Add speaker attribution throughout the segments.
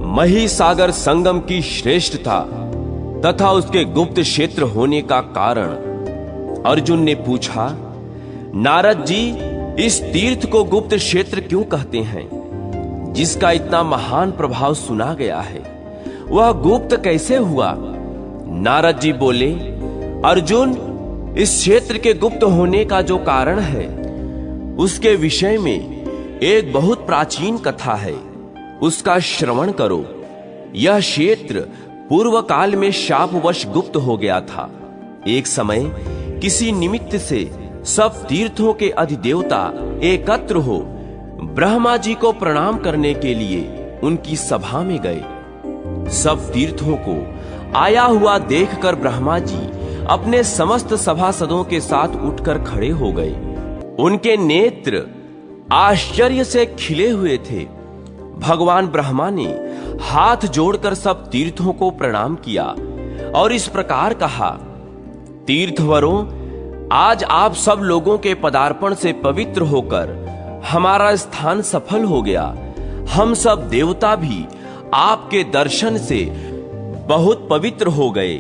Speaker 1: महिसागर संगम की श्रेष्ठता तथा उसके गुप्त क्षेत्र होने का कारण अर्जुन ने पूछा, नारद जी, इस तीर्थ को गुप्त क्षेत्र क्यों कहते हैं? जिसका इतना महान प्रभाव सुना गया है, वह गुप्त कैसे हुआ? नारद जी बोले, अर्जुन, इस क्षेत्र के गुप्त होने का जो कारण है, उसके विषय में एक बहुत प्राचीन कथा है, उसका श्रवण करो। यह क्षेत्र पूर्व काल में शापवश गुप्त हो गया था। एक समय किसी निमित्त से सब तीर्थों के अधिदेवता एकत्र हो ब्रह्मा जी को प्रणाम करने के लिए उनकी सभा में गए। सब तीर्थों को आया हुआ देखकर ब्रह्मा जी अपने समस्त सभासदों के साथ उठकर खड़े हो गए। उनके नेत्र आश्चर्य से खिले हुए थे। भगवान ब्रह्मा ने हाथ जोड़कर सब तीर्थों को प्रणाम किया और इस प्रकार कहा, तीर्थवरों, आज आप सब लोगों के पदार्पण से पवित्र होकर हमारा स्थान सफल हो गया। हम सब देवता भी आपके दर्शन से बहुत पवित्र हो गए।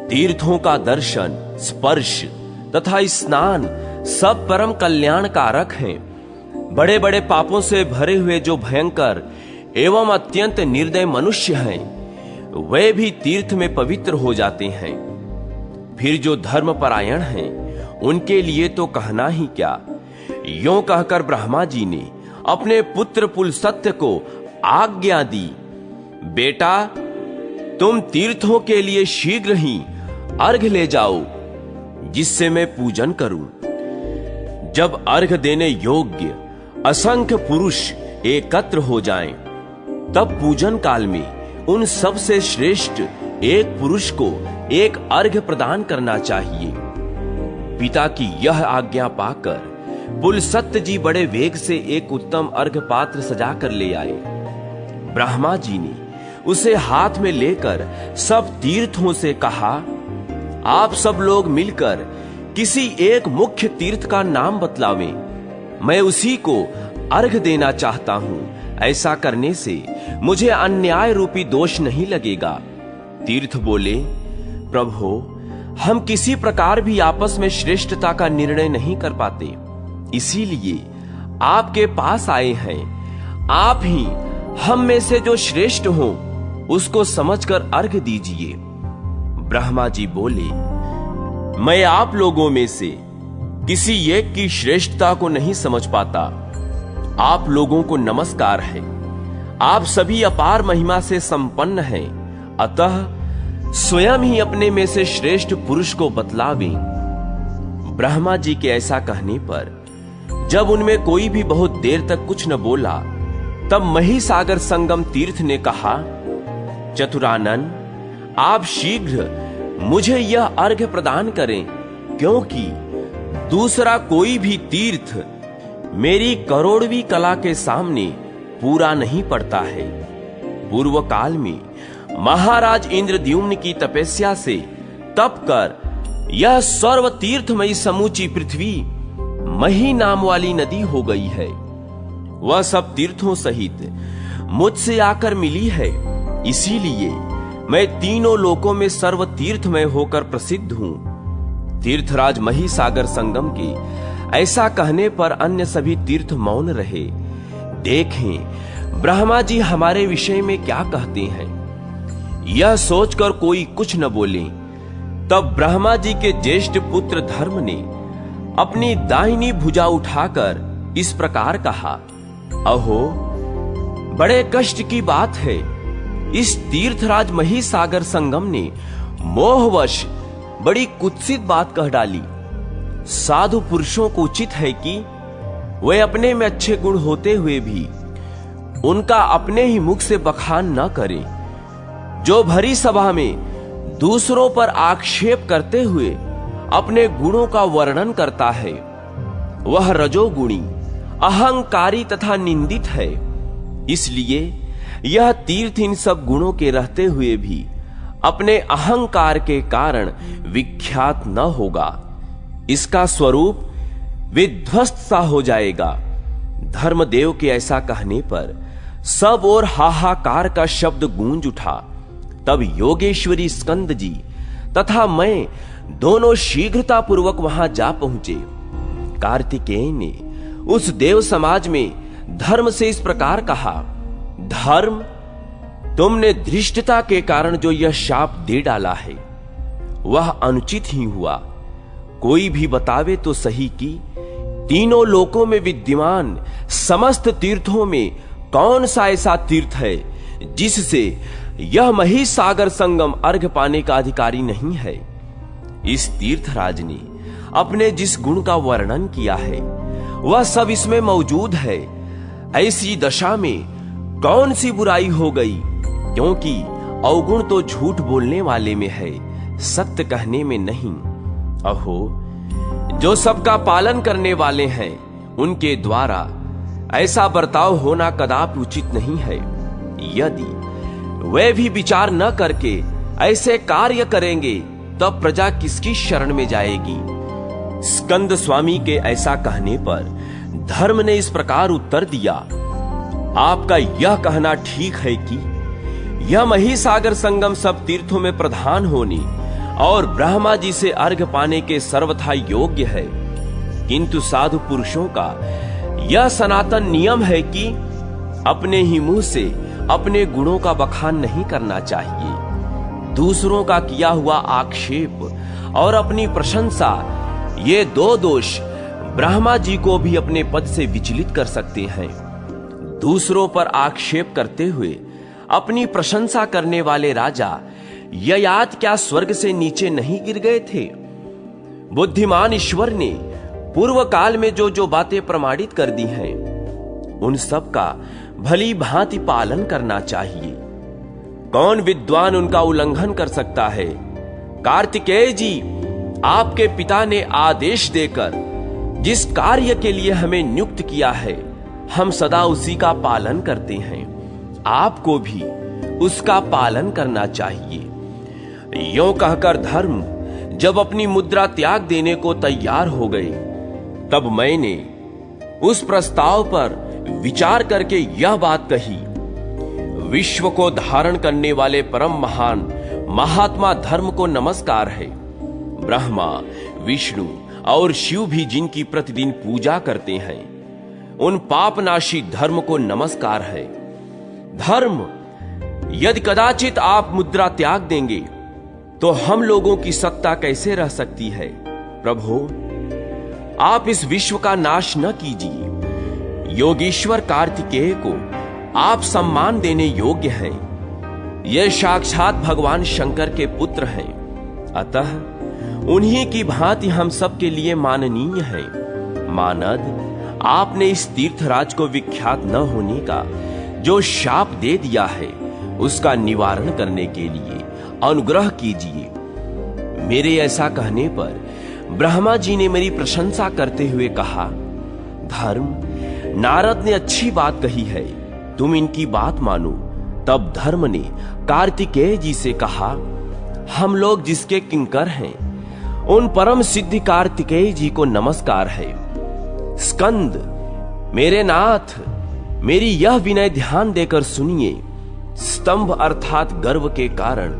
Speaker 1: तीर्थों का दर्शन, स्पर्श तथा स्नान सब परम कल्याण कारक हैं। बड़े बड़े पापों से भरे हुए जो भयंकर एवं अत्यंत निर्दय मनुष्य हैं, वे भी तीर्थ में पवित्र हो जाते हैं। फिर जो धर्मपरायण हैं, उनके लिए तो कहना ही क्या। यों कहकर ब्रह्मा जी ने अपने पुत्र पुलस्त्य को आज्ञा दी, बेटा, तुम तीर्थों के लिए शीघ्र ही अर्घ ले जाओ, जिससे मैं पूजन करूं। जब अर्घ देने योग्य असंख्य पुरुष एकत्र हो जाएं, तब पूजन काल में उन सब से श्रेष्ठ एक पुरुष को एक अर्घ प्रदान करना चाहिए। पिता की यह आज्ञा पाकर पुलस्त्य जी बड़े वेग से एक उत्तम अर्घ पात्र सजाकर ले आए। ब्रह्मा जी ने उसे हाथ में लेकर सब तीर्थों से कहा, आप सब लोग मिलकर किसी एक मुख्य तीर्थ का नाम बतलावें, मैं उसी को अर्घ देना चाहता हूं। ऐसा करने से मुझे अन्याय रूपी दोष नहीं लगेगा। तीर्थ बोले, प्रभु, हम किसी प्रकार भी आपस में श्रेष्ठता का निर्णय नहीं कर पाते, इसीलिए आपके पास आए हैं। आप ही हम में से जो श्रेष्ठ हो उसको समझकर अर्घ दीजिए। ब्रह्मा जी बोले, मैं आप लोगों में से किसी एक की श्रेष्ठता को नहीं समझ पाता। आप लोगों को नमस्कार है। आप सभी अपार महिमा से संपन्न हैं, अतः स्वयं ही अपने में से श्रेष्ठ पुरुष को बतलावें। ब्रह्मा जी के ऐसा कहने पर जब उनमें कोई भी बहुत देर तक कुछ न बोला, तब महिसागर संगम तीर्थ ने कहा, चतुरानन, आप शीघ्र मुझे यह अर्घ प्रदान करें, क्योंकि दूसरा कोई भी तीर्थ मेरी करोड़वीं कला के सामने पूरा नहीं पड़ता है। पूर्व काल में महाराज इंद्रद्युम्न की तपस्या से तप कर यह सर्व तीर्थमयी समूची पृथ्वी मही नाम वाली नदी हो गई है। वह सब तीर्थों सहित मुझसे आकर मिली है, इसीलिए मैं तीनों लोकों में सर्व तीर्थमय होकर प्रसिद्ध हूं। तीर्थराज महिसागर संगम के ऐसा कहने पर अन्य सभी तीर्थ मौन रहे। देखें ब्रह्मा जी हमारे विषय में क्या कहते हैं। यह सोचकर कोई कुछ न बोले। तब ब्रह्मा जी के ज्येष्ठ पुत्र धर्म ने अपनी दाहिनी भुजा उठाकर इस प्रकार कहा, अहो, बड़े कष्ट की बात है। इस तीर्थराज महिसागर संगम ने मोहवश बड़ी कुत्सित बात कह डाली। साधु पुरुषों को उचित है कि वे अपने में अच्छे गुण होते हुए भी उनका अपने ही मुख से बखान न करें। जो भरी सभा में दूसरों पर आक्षेप करते हुए अपने गुणों का वर्णन करता है, वह रजोगुणी, अहंकारी तथा निंदित है। इसलिए यह तीर्थ इन सब गुणों के रहते हुए भी अपने अहंकार के कारण विख्यात न होगा। इसका स्वरूप विध्वस्त सा हो जाएगा। धर्मदेव के ऐसा कहने पर सब और हाहाकार का शब्द गूंज उठा। तब योगेश्वरी स्कंद जी तथा मैं दोनों शीघ्रता पूर्वक वहां जा पहुंचे। कार्तिकेय ने उस देव समाज में धर्म से इस प्रकार कहा, धर्म, तुमने धृष्टता के कारण जो यह शाप दे डाला है वह अनुचित ही हुआ। कोई भी बतावे तो सही कि तीनों लोकों में विद्यमान समस्त तीर्थों में कौन सा ऐसा तीर्थ है जिससे यह महिसागर संगम अर्घ पाने का अधिकारी नहीं है। इस तीर्थराज ने अपने जिस गुण का वर्णन किया है वह सब इसमें मौजूद है। ऐसी दशा में कौन सी बुराई हो गई, क्योंकि अवगुण तो झूठ बोलने वाले में है, सत्य कहने में नहीं। अहो, जो सबका पालन करने वाले हैं उनके द्वारा ऐसा बर्ताव होना कदापि उचित नहीं है। यदि वे भी विचार न करके ऐसे कार्य करेंगे तब प्रजा किसकी शरण में जाएगी। स्कंद स्वामी के ऐसा कहने पर धर्म ने इस प्रकार उत्तर दिया, आपका यह कहना ठीक है कि यह महिसागर संगम सब तीर्थों में प्रधान होने और ब्रह्मा जी से अर्घ पाने के सर्वथा योग्य है, किंतु साधु पुरुषों का यह सनातन नियम है कि अपने ही मुंह से अपने गुणों का बखान नहीं करना चाहिए। दूसरों का किया हुआ आक्षेप और अपनी प्रशंसा, ये दो दोष ब्रह्मा जी को भी अपने पद से विचलित कर सकते हैं। दूसरों पर आक्षेप करते हुए अपनी प्रशंसा करने वाले राजा ययाति क्या स्वर्ग से नीचे नहीं गिर गए थे। बुद्धिमान ईश्वर ने पूर्व काल में जो जो बातें प्रमाणित कर दी हैं उन सब का भली भांति पालन करना चाहिए। कौन विद्वान उनका उल्लंघन कर सकता है। कार्तिकेय जी, आपके पिता ने आदेश देकर जिस कार्य के लिए हमें नियुक्त किया है हम सदा उसी का पालन करते हैं, आपको भी उसका पालन करना चाहिए। यों कहकर धर्म जब अपनी मुद्रा त्याग देने को तैयार हो गए तब मैंने उस प्रस्ताव पर विचार करके यह बात कही, विश्व को धारण करने वाले परम महान महात्मा धर्म को नमस्कार है। ब्रह्मा, विष्णु और शिव भी जिनकी प्रतिदिन पूजा करते हैं उन पापनाशी धर्म को नमस्कार है। धर्म, यदि कदाचित आप मुद्रा त्याग देंगे तो हम लोगों की सत्ता कैसे रह सकती है। प्रभु, आप इस विश्व का नाश न कीजिए। योगीश्वर कार्तिकेय को आप सम्मान देने योग्य हैं। ये साक्षात भगवान शंकर के पुत्र हैं, अतः उन्हीं की भांति हम सब के लिए माननीय है। मानद, आपने इस तीर्थराज को विख्यात न होने का जो शाप दे दिया है उसका निवारण करने के लिए अनुग्रह कीजिए। मेरे ऐसा कहने पर ब्रह्मा जी ने मेरी प्रशंसा करते हुए कहा, धर्म, नारद ने अच्छी बात कही है, तुम इनकी बात मानो। तब धर्म ने कार्तिकेय जी से कहा, हम लोग जिसके किंकर हैं उन परम सिद्धि कार्तिकेय जी को नमस्कार है। स्कंद, मेरे नाथ, मेरी यह विनय ध्यान देकर सुनिए। स्तंभ अर्थात गर्व के कारण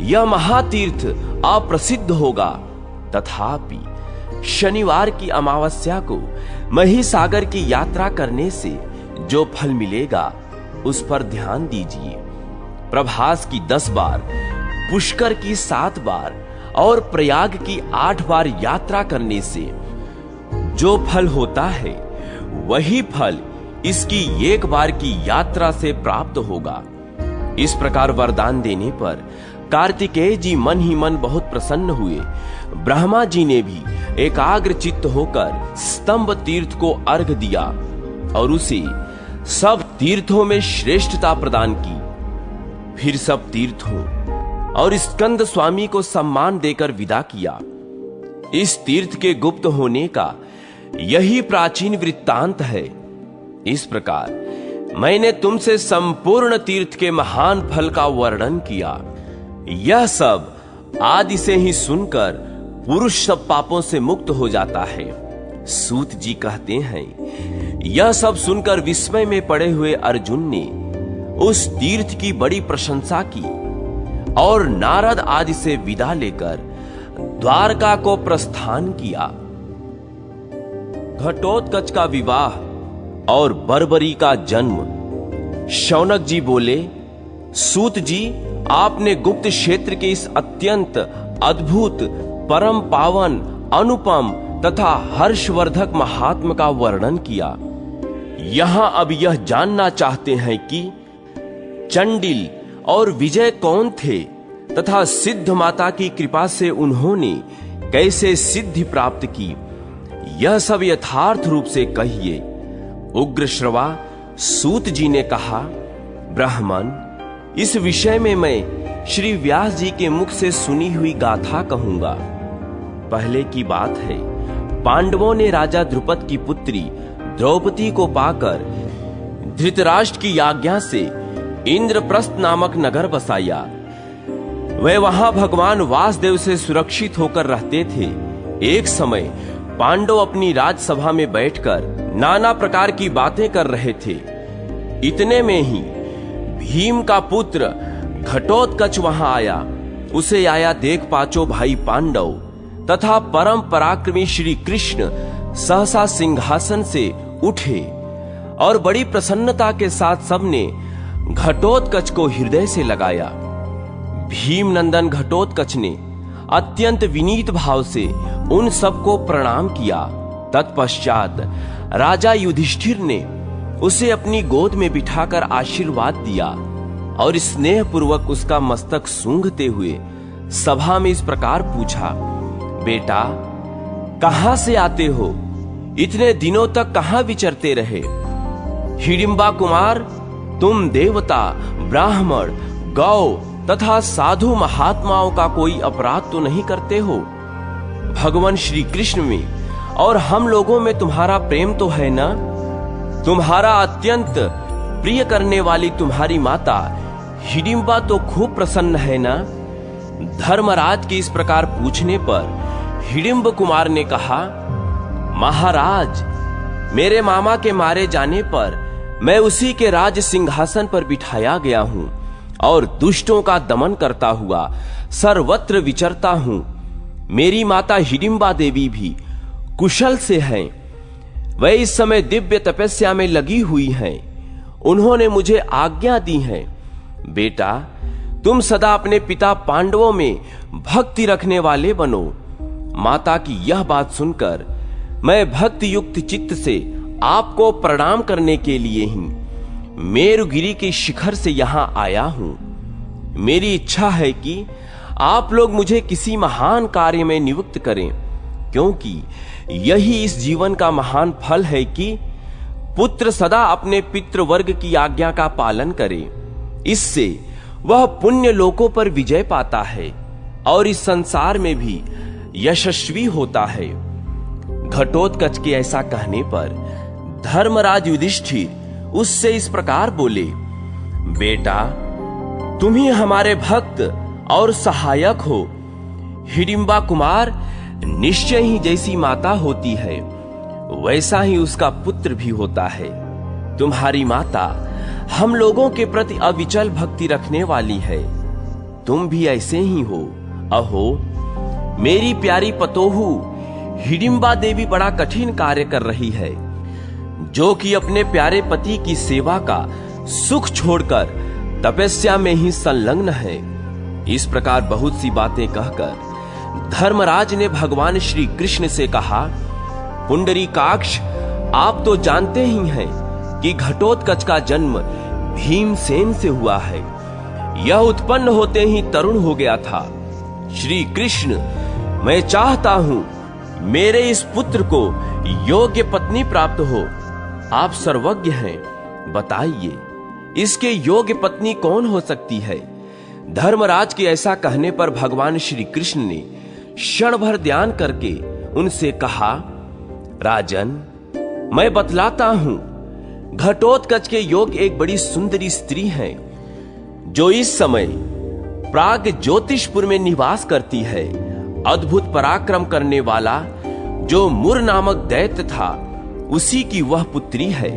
Speaker 1: यह महातीर्थ अप्रसिद्ध होगा, तथापि शनिवार की अमावस्या को महिसागर की यात्रा करने से जो फल मिलेगा उस पर ध्यान दीजिए। प्रभास की 10 बार, पुष्कर की 7 बार और प्रयाग की 8 बार यात्रा करने से जो फल होता है वही फल इसकी 1 बार की यात्रा से प्राप्त होगा। इस प्रकार वरदान देने पर कार्तिकेय जी मन ही मन बहुत प्रसन्न हुए। ब्रह्मा जी ने भी एकाग्र चित्त होकर स्तंभ तीर्थ को अर्घ दिया और उसे सब तीर्थों में श्रेष्ठता प्रदान की। फिर सब तीर्थों और स्कंद स्वामी को सम्मान देकर विदा किया। इस तीर्थ के गुप्त होने का यही प्राचीन वृत्तांत है। इस प्रकार मैंने तुमसे संपूर्ण तीर्थ के महान फल का वर्णन किया। यह सब आदि से ही सुनकर पुरुष सब पापों से मुक्त हो जाता है। सूत जी कहते हैं, यह सब सुनकर विस्मय में पड़े हुए अर्जुन ने उस तीर्थ की बड़ी प्रशंसा की और नारद आदि से विदा लेकर द्वारका को प्रस्थान किया। घटोत्कच का विवाह और बर्बरी का जन्म। शौनक जी बोले, सूत जी, आपने गुप्त क्षेत्र के इस अत्यंत अद्भुत, परम पावन, अनुपम तथा हर्षवर्धक महात्म का वर्णन किया। यहां अब यह जानना चाहते हैं कि चंडिल और विजय कौन थे तथा सिद्ध माता की कृपा से उन्होंने कैसे सिद्धि प्राप्त की। यह सब यथार्थ रूप से कहिए। उग्रश्रवा सूत जी ने कहा, ब्राह्मण, इस विषय में मैं श्री व्यास जी के मुख से सुनी हुई गाथा कहूंगा। पहले की बात है, पांडवों ने राजा द्रुपद की पुत्री द्रौपदी को पाकर धृतराष्ट्र की आज्ञा से इंद्रप्रस्थ नामक नगर बसाया। वे वहां भगवान वासुदेव से सुरक्षित होकर रहते थे। एक समय पांडव अपनी राजसभा में बैठकर नाना प्रकार की बातें कर रहे थे। इतने में ही भीम का पुत्र घटोत्कच वहां आया। उसे आया देख पांचों भाई पांडव तथा परम पराक्रमी श्री कृष्ण सहसा सिंहासन से उठे और बड़ी प्रसन्नता के साथ सबने घटोत्कच को हृदय से लगाया। भीम नंदन घटोत्कच ने अत्यंत विनीत भाव से उन सबको प्रणाम किया। तत्पश्चात राजा युधिष्ठिर ने उसे अपनी गोद में बिठाकर आशीर्वाद दिया और स्नेह पूर्वक उसका मस्तक सूंघते हुए सभा में इस प्रकार पूछा, बेटा, कहां से आते हो? इतने दिनों तक कहां विचरते रहे? हिडिंबा कुमार, तुम देवता, ब्राह्मण, गौ तथा साधु महात्माओं का कोई अपराध तो नहीं करते हो? भगवान श्री कृष्ण में और हम लोगों में तुम्हारा प्रेम तो है ना? तुम्हारा अत्यंत प्रिय करने वाली तुम्हारी माता हिडिंबा तो खूब प्रसन्न है ना? धर्मराज के इस प्रकार पूछने पर हिडिंब कुमार ने कहा, महाराज, मेरे मामा के मारे जाने पर मैं उसी के राज सिंहासन पर बिठाया गया हूं और दुष्टों का दमन करता हुआ सर्वत्र विचरता हूं। मेरी माता हिडिंबा देवी भी कुशल से हैं। वे इस समय दिव्य तपस्या में लगी हुई हैं। उन्होंने मुझे आज्ञा दी है, बेटा, तुम सदा अपने पिता पांडवों में भक्ति रखने वाले बनो। माता की यह बात सुनकर मैं भक्ति युक्त चित्त से आपको प्रणाम करने के लिए ही मेरुगिरी के शिखर से यहां आया हूं। मेरी इच्छा है कि आप लोग मुझे किसी महान कार्य में नियुक्त करें, क्योंकि यही इस जीवन का महान फल है कि पुत्र सदा अपने पितृवर्ग की आज्ञा का पालन करे। इससे वह पुण्य लोकों पर विजय पाता है और इस संसार में भी यशस्वी होता है। घटोत्कच के ऐसा कहने पर धर्मराज युधिष्ठिर उससे इस प्रकार बोले, बेटा, तुम ही हमारे भक्त और सहायक हो। हिडिंबा कुमार निश्चय ही जैसी माता होती है वैसा ही उसका पुत्र भी होता है। तुम्हारी माता हम लोगों के प्रति अविचल भक्ति रखने वाली है। तुम भी ऐसे ही हो। अहो, मेरी प्यारी पतोहू हिडिंबा देवी बड़ा कठिन कार्य कर रही है, जो कि अपने प्यारे पति की सेवा का सुख छोड़कर तपस्या में ही संलग्न है। इस प्रकार बहुत सी बातें कहकर धर्मराज ने भगवान श्री कृष्ण से कहा, पुंडरीकाक्ष, आप तो जानते ही हैं कि घटोत्कच का जन्म भीमसेन से हुआ है। यह उत्पन्न होते ही तरुण हो गया था। श्री कृष्ण, मैं चाहता हूं मेरे इस पुत्र को योग्य पत्नी प्राप्त हो। आप सर्वज्ञ हैं, बताइए इसके योग्य पत्नी कौन हो सकती है? धर्मराज के ऐसा कहने पर भगवान श्री कृष्ण ने क्षण भर ध्यान करके उनसे कहा, राजन, मैं बतलाता हूं। घटोत्कच के योग एक बड़ी सुंदरी स्त्री है, जो इस समय प्राग ज्योतिषपुर में निवास करती है। अद्भुत पराक्रम करने वाला जो मुर नामक दैत्य था, उसी की वह पुत्री है।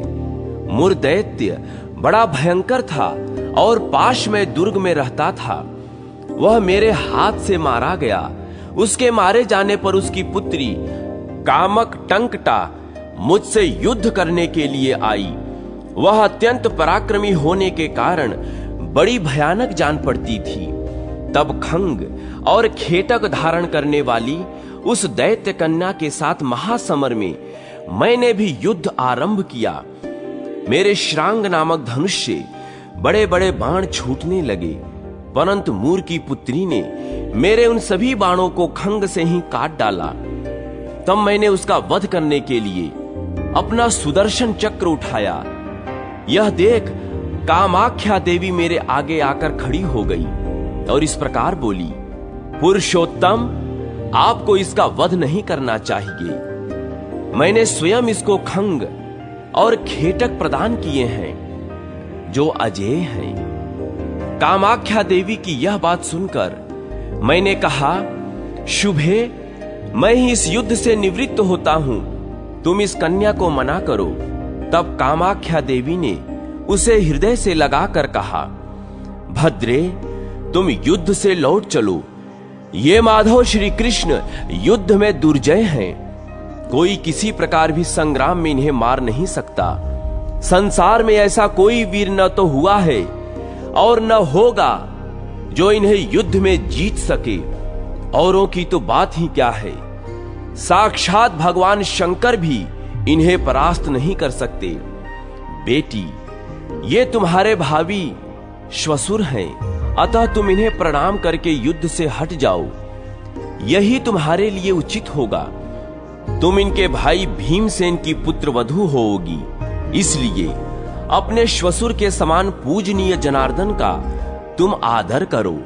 Speaker 1: मुर दैत्य बड़ा भयंकर था और पाशमय दुर्ग में रहता था, वह मेरे हाथ से मारा गया। उसके मारे जाने पर उसकी पुत्री कामक टंकटा मुझसे युद्ध करने के लिए आई। वह अत्यंत पराक्रमी होने के कारण बड़ी भयानक जान पड़ती थी। तब खंग और खेटक धारण करने वाली उस दैत्य कन्या के साथ महासमर में मैंने भी युद्ध आरंभ किया। मेरे श्रांग नामक धनुष से बड़े बड़े बाण छूटने लगे, परंतु मूर की पुत्री ने मेरे उन सभी बाणों को खंग से ही काट डाला। तब मैंने उसका वध करने के लिए अपना सुदर्शन चक्र उठाया। यह देख कामाख्या देवी मेरे आगे आकर खड़ी हो गई और इस प्रकार बोली, पुरुषोत्तम, आपको इसका वध नहीं करना चाहिए। मैंने स्वयं इसको खंग और खेटक प्रदान किए हैं जो अजेय हैं। कामाख्या देवी की यह बात सुनकर मैंने कहा, शुभे, मैं ही इस युद्ध से निवृत्त होता हूं, तुम इस कन्या को मना करो। तब कामाख्या देवी ने उसे हृदय से लगाकर कहा, भद्रे, तुम युद्ध से लौट चलो। ये माधव श्री कृष्ण युद्ध में दुर्जय हैं। कोई किसी प्रकार भी संग्राम में इन्हें मार नहीं सकता। संसार में ऐसा कोई वीर न तो हुआ है और न होगा जो इन्हें युद्ध में जीत सके। औरों की तो बात ही क्या है, साक्षात भगवान शंकर भी इन्हें परास्त नहीं कर सकते। बेटी, ये तुम्हारे भावी श्वशुर हैं, अतः तुम इन्हें प्रणाम करके युद्ध से हट जाओ, यही तुम्हारे लिए उचित होगा। तुम इनके भाई भीमसेन की पुत्र वधू होगी, इसलिए अपने श्वशुर के समान पूजनीय जनार्दन का तुम आदर करो।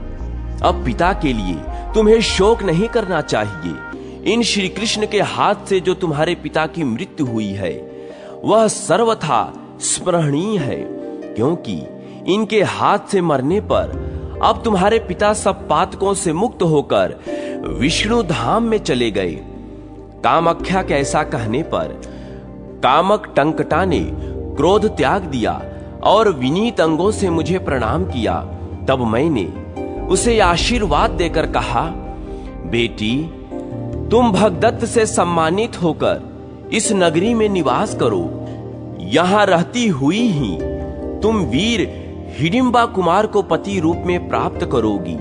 Speaker 1: अब पिता के लिए तुम्हें शोक नहीं करना चाहिए। इन श्री कृष्ण के हाथ से जो तुम्हारे पिता की मृत्यु हुई है वह सर्वथा स्मरणीय है, क्योंकि इनके हाथ से मरने पर अब तुम्हारे पिता सब पातकों से मुक्त होकर विष्णु धाम में चले गए। कामाख्या के ऐसा कहने पर कामक टंकटा ने क्रोध त्याग दिया और विनीत अंगों से मुझे प्रणाम किया। तब मैंने उसे आशीर्वाद देकर कहा, बेटी, तुम भगदत्त से सम्मानित होकर इस नगरी में निवास करो। यहां रहती हुई ही तुम वीर हिडिंबा कुमार को पति रूप में प्राप्त करोगी।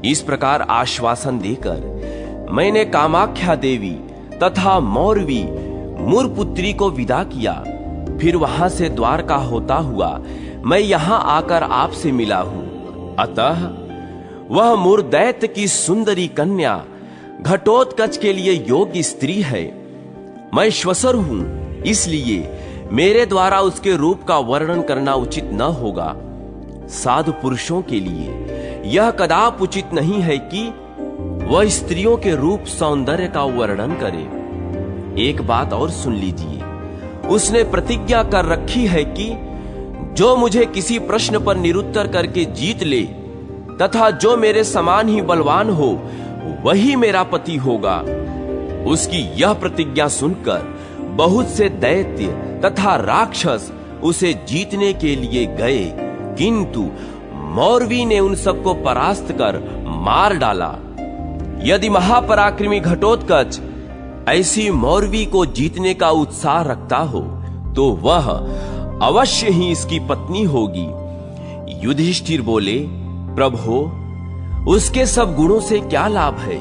Speaker 1: इस प्रकार आश्वासन देकर मैंने कामाख्या देवी तथा मौरवी मुरपुत्री को विदा किया। फिर वहां से द्वारका होता हुआ मैं यहां आकर आपसे मिला हूं। अतः वह मुरदैत्य की सुंदरी कन्या घटोत्कच के लिए योग्य स्त्री है। मैं श्वशुर हूं, इसलिए मेरे द्वारा उसके रूप का वर्णन करना उचित न होगा। साधु पुरुषों के लिए यह कदाप उचित नहीं है कि वह स्त्रियों के रूप सौंदर्य का वर्णन करे। एक बात और सुन लीजिए, उसने प्रतिज्ञा कर रखी है कि जो मुझे किसी प्रश्न पर निरुत्तर करके जीत ले तथा जो मेरे समान ही बलवान हो वही मेरा पति होगा। उसकी यह प्रतिज्ञा सुनकर बहुत से दैत्य तथा राक्षस उसे जीतने के लिए गए, किंतु मौरवी ने उन सबको परास्त कर मार डाला। यदि महापराक्रमी घटोत्कच ऐसी मौरवी को जीतने का उत्साह रखता हो तो वह अवश्य ही इसकी पत्नी होगी। युधिष्ठिर बोले, प्रभो, उसके सब गुणों से क्या लाभ है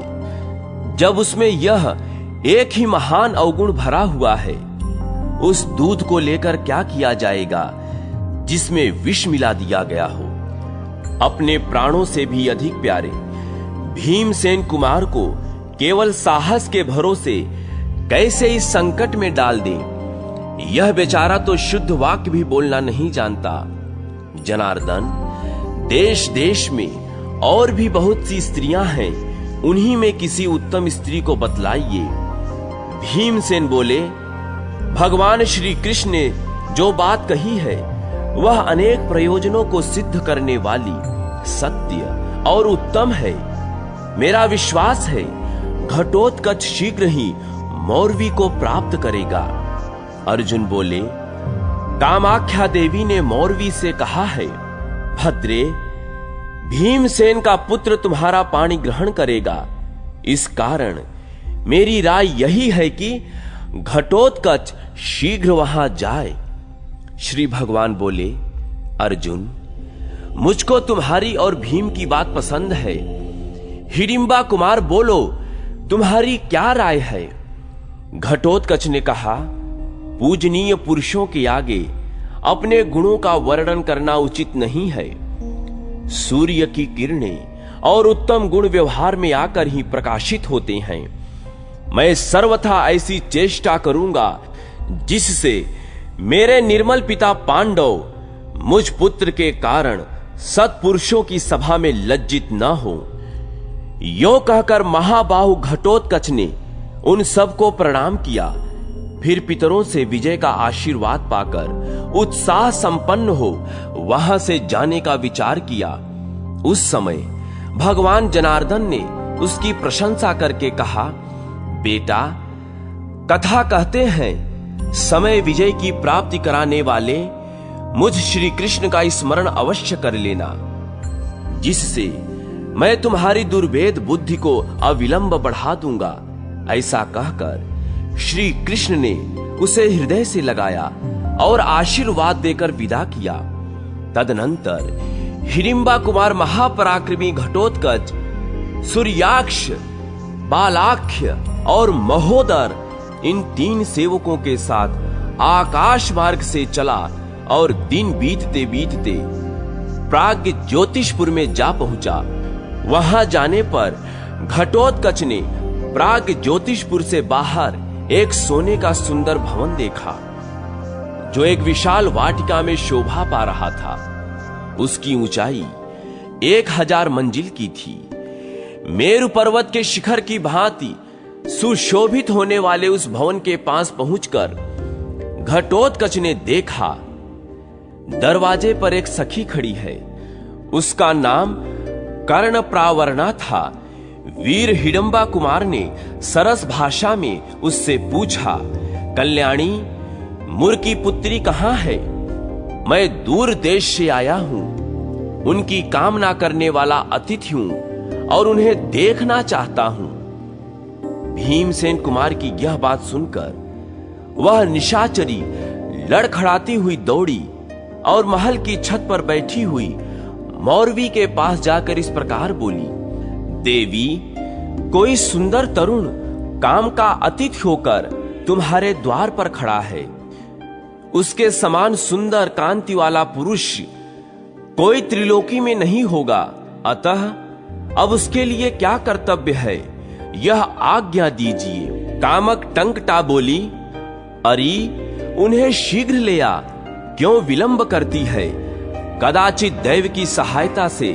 Speaker 1: जब उसमें यह एक ही महान अवगुण भरा हुआ है। उस दूध को लेकर क्या किया जाएगा जिसमें विष मिला दिया गया हो। अपने प्राणों से भी अधिक प्यारे भीमसेन कुमार को केवल साहस के भरोसे कैसे इस संकट में डाल दे। यह बेचारा तो शुद्ध वाक्य भी बोलना नहीं जानता। जनार्दन, देश देश में और भी बहुत सी स्त्रियां हैं, उन्हीं में किसी उत्तम स्त्री को बतलाइए। भीमसेन बोले, भगवान श्री कृष्ण ने जो बात कही है वह अनेक प्रयोजनों को सिद्ध करने वाली सत्य और उत्तम है। मेरा विश्वास है घटोत्कच शीघ्र ही मौरवी को प्राप्त करेगा। अर्जुन बोले, कामाख्या देवी ने मौरवी से कहा है भद्रे, भीमसेन का पुत्र तुम्हारा पाणी ग्रहण करेगा। इस कारण मेरी राय यही है कि घटोत्कच शीघ्र वहां जाए। श्री भगवान बोले, अर्जुन, मुझको तुम्हारी और भीम की बात पसंद है। हिडिंबा कुमार, बोलो तुम्हारी क्या राय है? घटोत्कच ने कहा, पूजनीय पुरुषों के आगे अपने गुणों का वर्णन करना उचित नहीं है। सूर्य की किरणें और उत्तम गुण व्यवहार में आकर ही प्रकाशित होते हैं। मैं सर्वथा ऐसी चेष्टा करूंगा जिससे मेरे निर्मल पिता पांडव मुझ पुत्र के कारण सत्पुरुषों की सभा में लज्जित न हो। यो कहकर महाबाहु घटोत्कच ने उन सबको प्रणाम किया। फिर पितरों से विजय का आशीर्वाद पाकर उत्साह संपन्न हो वहां से जाने का विचार किया। उस समय भगवान जनार्दन ने उसकी प्रशंसा करके कहा, बेटा, कथा कहते हैं समय विजय की प्राप्ति कराने वाले मुझ श्री कृष्ण का स्मरण अवश्य कर लेना, जिससे मैं तुम्हारी दुर्भेद बुद्धि को अविलंब बढ़ा दूंगा। ऐसा कहकर श्री कृष्ण ने उसे हृदय से लगाया और आशीर्वाद देकर विदा किया। तदनंतर हिडिंबा कुमार महापराक्रमी घटोत्कच, सूर्याक्ष, बालाख्य और महोदर इन 3 सेवकों के साथ आकाश मार्ग से चला और दिन बीतते बीतते प्राग ज्योतिषपुर में जा पहुंचा। वहां जाने पर घटोत्कच ने प्राग ज्योतिषपुर से बाहर एक सोने का सुंदर भवन देखा, जो एक विशाल वाटिका में शोभा पा रहा था। उसकी ऊंचाई 1000 मंजिल की थी। मेरु पर्वत के शिखर की भांति सुशोभित होने वाले उस भवन के पास पहुंचकर घटोत्कच ने देखा, दरवाजे पर एक सखी खड़ी है। उसका नाम कर्णप्रावर्णा था। वीर हिडिंबा कुमार ने सरस भाषा में उससे पूछा, कल्याणी, मुर की पुत्री कहां है? मैं दूर देश से आया हूं, उनकी कामना करने वाला अतिथि हूं और उन्हें देखना चाहता हूं। भीमसेन कुमार की यह बात सुनकर वह निशाचरी लड़खड़ाती हुई दौड़ी और महल की छत पर बैठी हुई मौरवी के पास जाकर इस प्रकार बोली, देवी, कोई सुंदर तरुण काम का अतिथि होकर तुम्हारे द्वार पर खड़ा है। उसके समान सुंदर कांति वाला पुरुष कोई त्रिलोकी में नहीं होगा। अतः अब उसके लिए क्या कर्तव्य है, यह आज्ञा दीजिए। कामक टंकटा बोली, अरे उन्हें शीघ्र ले आ, क्यों विलंब करती है? कदाचित दैव की सहायता से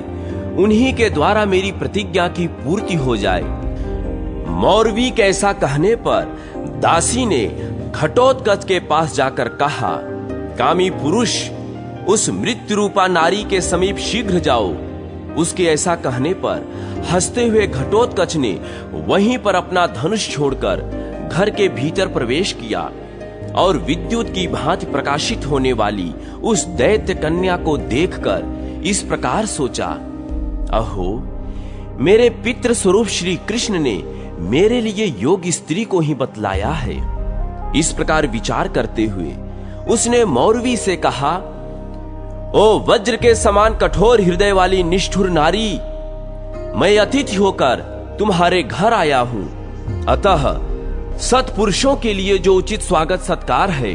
Speaker 1: उन्हीं के द्वारा मेरी प्रतिज्ञा की पूर्ति हो जाए। मौरवी के ऐसा कहने पर दासी ने घटोत्कच के पास जाकर कहा, कामी पुरुष, उस मृत्यु रूपा नारी के समीप शीघ्र जाओ। उसके ऐसा कहने पर हंसते हुए घटोत्कच ने वहीं पर अपना धनुष छोड़कर घर के भीतर प्रवेश किया और विद्युत की भांति प्रकाशित होने वाली उस दैत्य कन्या को देखकर इस प्रकार सोचा, अहो, मेरे पितृ स्वरूप श्री कृष्ण ने मेरे लिए योग्य स्त्री को ही बतलाया है। इस प्रकार विचार करते हुए उसने मौरवी से कहा, ओ वज्र के समान कठोर हृदय वाली निष्ठुर नारी, मैं अतिथि होकर तुम्हारे घर आया हूं, अतः सत्पुरुषों के लिए जो उचित स्वागत सत्कार है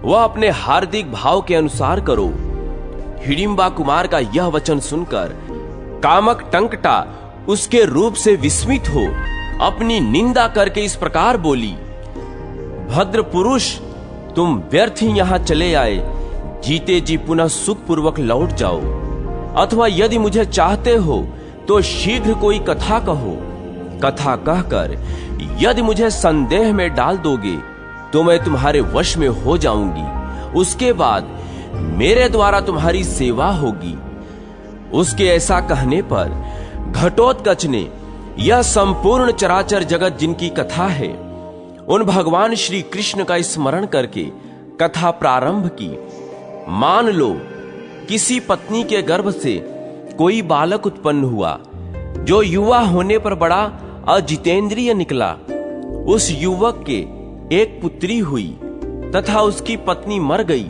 Speaker 1: वह अपने हार्दिक भाव के अनुसार करो। हिडिंबा कुमार का यह वचन सुनकर कामक टंकटा उसके रूप से विस्मित हो अपनी निंदा करके इस प्रकार बोली, भद्र पुरुष, तुम व्यर्थ ही यहां चले आए, जीते जी पुनः सुखपूर्वक लौट जाओ, अथवा यदि मुझे चाहते हो तो शीघ्र कोई कथा कहो। कथा कहकर यदि मुझे संदेह में डाल दोगे तो मैं तुम्हारे वश में हो जाऊंगी। उसके बाद मेरे द्वारा तुम्हारी सेवा होगी। उसके ऐसा कहने पर घटोत्कच ने यह संपूर्ण चराचर जगत जिनकी कथा है उन भगवान श्री कृष्ण का स्मरण करके कथा प्रारंभ की। मान लो किसी पत्नी के गर्भ से कोई बालक उत्पन्न हुआ, जो युवा होने पर बड़ा अजितेंद्रिय निकला। उस युवक के एक पुत्री हुई तथा उसकी पत्नी मर गई।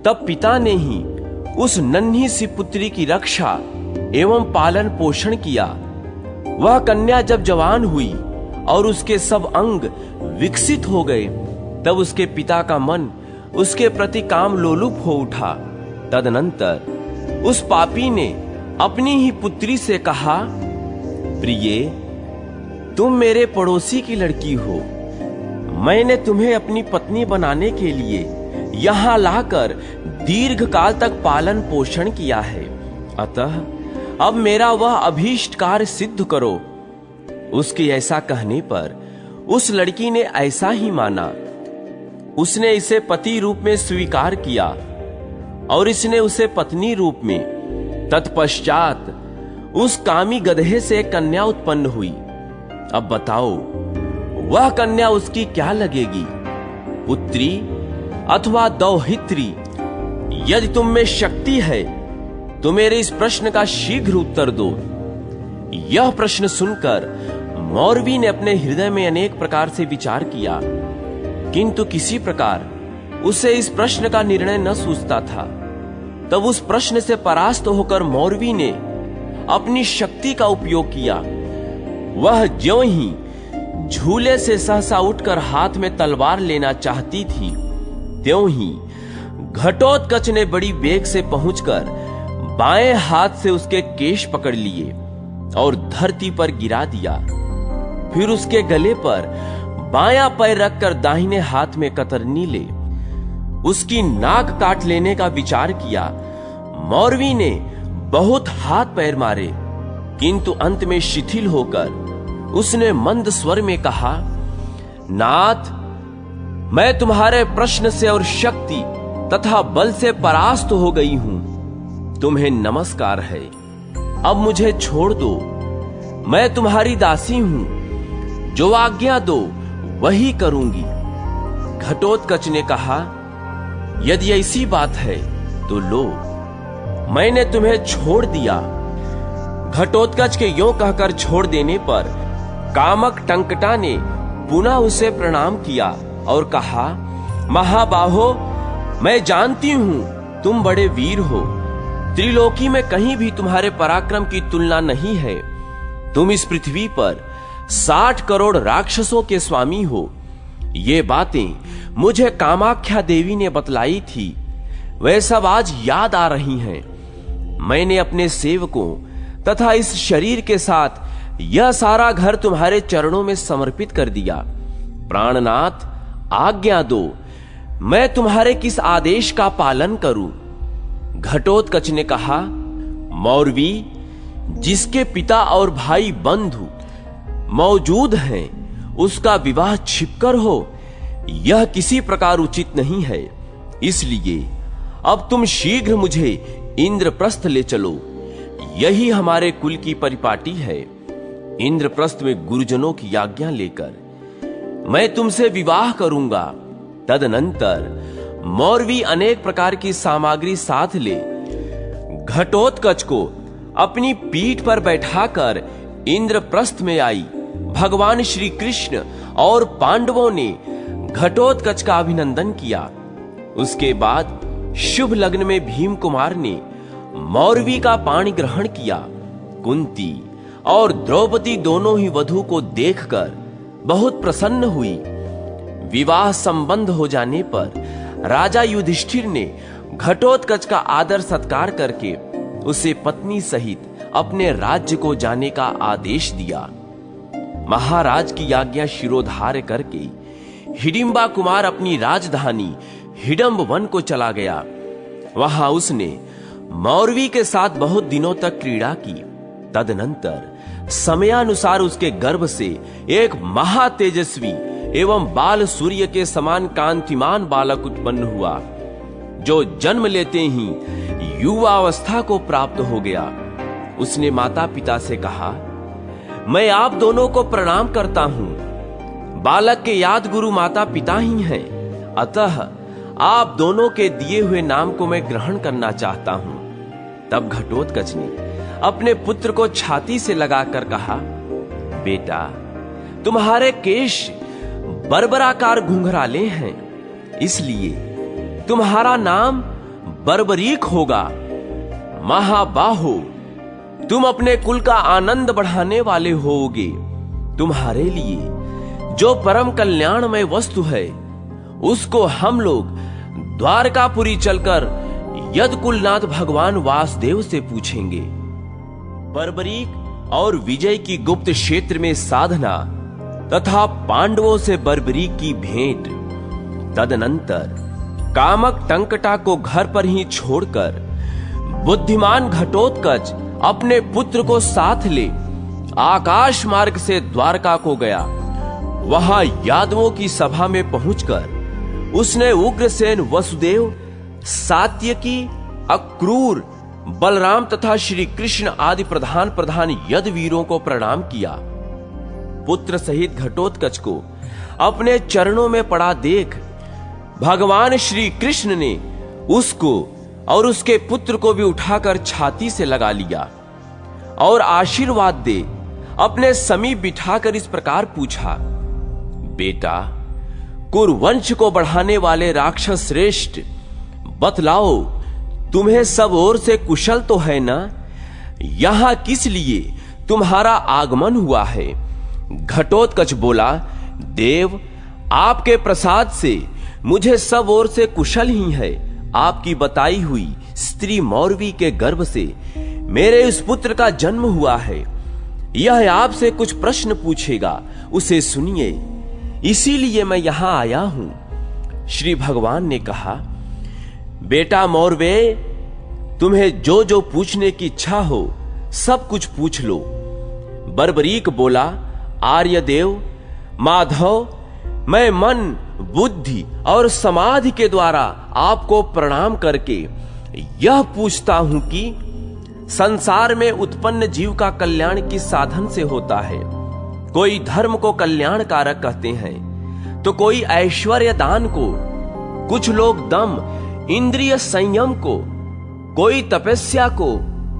Speaker 1: तब पिता ने ही उस नन्ही सी पुत्री की रक्षा एवं पालन पोषण किया। वह कन्या जब जवान हुई और उसके सब अंग विकसित हो गए, तब उसके पिता का मन उसके प्रति काम लोलुप हो उठा। तदनंतर उस पापी ने अपनी ही पुत्री से कहा, प्रिये, तुम मेरे पड़ोसी की लड़की हो। मैंने तुम्हें अपनी पत्नी बनाने के लिए यहां लाकर दीर्घ काल तक पालन पोषण किया है। अतः अब मेरा वह अभीष्ट कार्य सिद्ध करो। उसके ऐसा कहने पर उस लड़की ने ऐसा ही माना। उसने इसे पति रूप में स्वीकार किया और इसने उसे पत्नी रूप में। तत्पश्चात उस कामी गधे से कन्या उत्पन्न हुई। अब बताओ, वह कन्या उसकी क्या लगेगी, पुत्री अथवा दौहित्री? यदि तुम में शक्ति है तो मेरे इस प्रश्न का शीघ्र उत्तर दो। यह प्रश्न सुनकर मौरवी ने अपने हृदय में अनेक प्रकार से विचार किया, किंतु किसी प्रकार उसे इस प्रश्न का निर्णय न सूझता था। तब उस प्रश्न से परास्त होकर मौरवी ने अपनी शक्ति का उपयोग किया। वह ज्यों ही झूले से सहसा उठकर हाथ में तलवार लेना चाहती थी, त्यों ही घटोत्कच ने बड़ी वेग से पहुंचकर बाएं हाथ से उसके केश पकड़ लिए और धरती पर गिरा दिया। फिर उसके गले पर बायां पैर रखकर दाहिने हाथ में कतरनी ले उसकी नाक काट लेने का विचार किया। मौरवी ने बहुत हाथ पैर मारे, किंतु अंत में शिथिल होकर उसने मंद स्वर में कहा, नाथ, मैं तुम्हारे प्रश्न से और शक्ति तथा बल से परास्त हो गई हूं। तुम्हें नमस्कार है। अब मुझे छोड़ दो। मैं तुम्हारी दासी हूं। जो आज्ञा दो वही करूंगी। घटोत्कच ने कहा, यदि ऐसी बात है तो लो, मैंने तुम्हें छोड़ दिया। घटोत्कच के यों कहकर छोड़ देने पर कामक टंकटा ने पुनः उसे प्रणाम किया और कहा, महाबाहो, मैं जानती हूं तुम बड़े वीर हो। त्रिलोकी में कहीं भी तुम्हारे पराक्रम की तुलना नहीं है। तुम इस पृथ्वी पर 60 करोड़ राक्षसों के स्वामी हो। ये बातें मुझे कामाख्या देवी ने बतलाई थी, वे सब आज याद आ रही हैं। मैंने अपने सेवकों तथा इस शरीर के साथ यह सारा घर तुम्हारे चरणों में समर्पित कर दिया। प्राणनाथ, आज्ञा दो, मैं तुम्हारे किस आदेश का पालन करूं? घटोत्कच ने कहा, मौरवी, जिसके पिता और भाई बंधु मौजूद हैं, उसका विवाह छिपकर हो, यह किसी प्रकार उचित नहीं है। इसलिए अब तुम शीघ्र मुझे इंद्रप्रस्थ ले चलो। यही हमारे कुल की परिपाटी है। इंद्रप्रस्थ में गुरुजनों की आज्ञा लेकर मैं तुमसे विवाह करूंगा। तदनंतर मौरवी अनेक प्रकार की सामग्री साथ ले घटोत्कच को अपनी पीठ पर बैठाकर इंद्रप्रस्थ में आई। भगवान श्री कृष्ण और पांडवों ने घटोत्कच का अभिनंदन किया। उसके बाद शुभ लग्न में भीम कुमार ने मौरवी का पाणी ग्रहण किया। कुंती और द्रौपदी दोनों ही वधू को देखकर बहुत प्रसन्न हुई। विवाह संबंध हो जाने पर राजा युधिष्ठिर ने घटोत्कच का आदर सत्कार करके उसे पत्नी सहित अपने राज्य को जाने का आदेश दिया। महाराज की आज्ञा शिरोधार्य करके हिडिंबा कुमार अपनी राजधानी हिडंब वन को चला गया। वहां उसने मौरवी के साथ बहुत दिनों तक क्रीड़ा की। तदनंतर समयानुसार उसके गर्भ से एक महातेजस्वी एवं बाल सूर्य के समान कांतिमान बालक उत्पन्न हुआ, जो जन्म लेते ही युवावस्था को प्राप्त हो गया। उसने माता पिता से कहा, मैं आप दोनों को प्रणाम करता हूं। बालक के याद गुरु माता पिता ही हैं, अतः आप दोनों के दिए हुए नाम को मैं ग्रहण करना चाहता हूं। तब घटोत्कच ने अपने पुत्र को छाती से लगाकर कहा, बेटा, तुम्हारे केश बर्बराकार घुंघराले हैं, इसलिए तुम्हारा नाम बर्बरीक होगा। महाबाहो, तुम अपने कुल का आनंद बढ़ाने वाले होगे। तुम्हारे लिए जो परम कल्याणमय वस्तु है, उसको हम लोग द्वारकापुरी चलकर यदकुलनाथ भगवान वासुदेव से पूछेंगे। बर्बरीक और विजय की गुप्त क्षेत्र में साधना तथा पांडवों से बर्बरीक की भेंट। तदनंतर कामक टंकटा को घर पर ही छोड़कर बुद्धिमान घटोत्कच अपने पुत्र को साथ ले आकाश मार्ग से द्वारका को गया। वहां यादवों की सभा में पहुंचकर उसने उग्रसेन, वसुदेव, सात्यकी, अक्रूर, बलराम तथा श्री कृष्ण आदि प्रधान यदवीरों को प्रणाम किया। पुत्र सहित घटोत्कच को अपने चरणों में पड़ा देख भगवान श्री कृष्ण ने उसको और उसके पुत्र को भी उठाकर छाती से लगा लिया और आशीर्वाद दे अपने समीप बिठाकर इस प्रकार पूछा, बेटा, कुरुवंश को बढ़ाने वाले राक्षस श्रेष्ठ, बतलाओ, तुम्हें सब ओर से कुशल तो है ना? यहां किस लिए तुम्हारा आगमन हुआ है? घटोत्कच बोला, देव, आपके प्रसाद से मुझे सब ओर से कुशल ही है। आपकी बताई हुई स्त्री मौरवी के गर्भ से मेरे उस पुत्र का जन्म हुआ है। यह आपसे कुछ प्रश्न पूछेगा, उसे सुनिए, इसीलिए मैं यहां आया हूं। श्री भगवान ने कहा, बेटा मौरवे, तुम्हें जो जो पूछने की इच्छा हो सब कुछ पूछ लो। बर्बरीक बोला, आर्यदेव, माधव, मैं मन, बुद्धि और समाधि के द्वारा आपको प्रणाम करके यह पूछता हूं कि संसार में उत्पन्न जीव का कल्याण किस साधन से होता है? कोई धर्म को कल्याण कारक कहते हैं, तो कोई ऐश्वर्य दान को, कुछ लोग दम, इंद्रिय संयम को, कोई तपस्या को,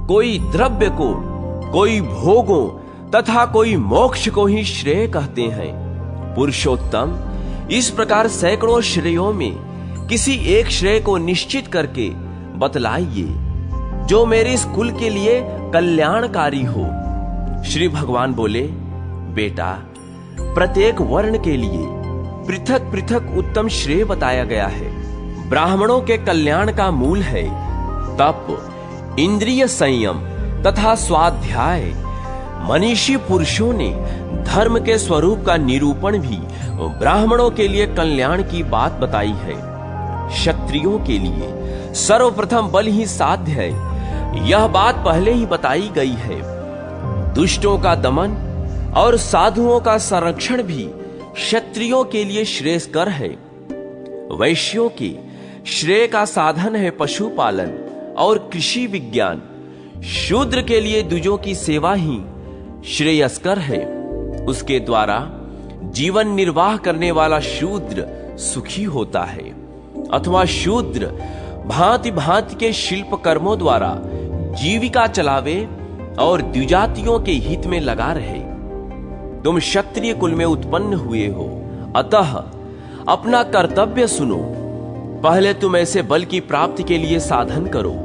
Speaker 1: कोई द्रव्य को, कोई भोगों तथा कोई मोक्ष को ही श्रेय कहते हैं। पुरुषोत्तम, इस प्रकार सैकड़ों श्रेयों में किसी एक श्रेय को निश्चित करके बतलाइए जो मेरे इस कुल के लिए कल्याणकारी हो। श्री भगवान बोले, बेटा, प्रत्येक वर्ण के लिए पृथक पृथक उत्तम श्रेय बताया गया है। ब्राह्मणों के कल्याण का मूल है तप, इंद्रिय संयम तथा स्वाध्याय। मनीषी पुरुषों ने धर्म के स्वरूप का निरूपण भी ब्राह्मणों के लिए कल्याण की बात बताई है। क्षत्रियों के लिए सर्वप्रथम बल ही साध्य है, यह बात पहले ही बताई गई है। दुष्टों का दमन और साधुओं का संरक्षण भी क्षत्रियों के लिए श्रेयस्कर है। वैश्यों के श्रेय का साधन है पशुपालन और कृषि विज्ञान। शूद्र के लिए द्विजों की सेवा ही श्रेयस्कर है। उसके द्वारा जीवन निर्वाह करने वाला शूद्र सुखी होता है, अथवा शूद्र भांति भांति के शिल्प कर्मों द्वारा जीविका चलावे और द्विजातियों के हित में लगा रहे। तुम क्षत्रिय कुल में उत्पन्न हुए हो, अतः अपना कर्तव्य सुनो। पहले तुम ऐसे बल की प्राप्ति के लिए साधन करो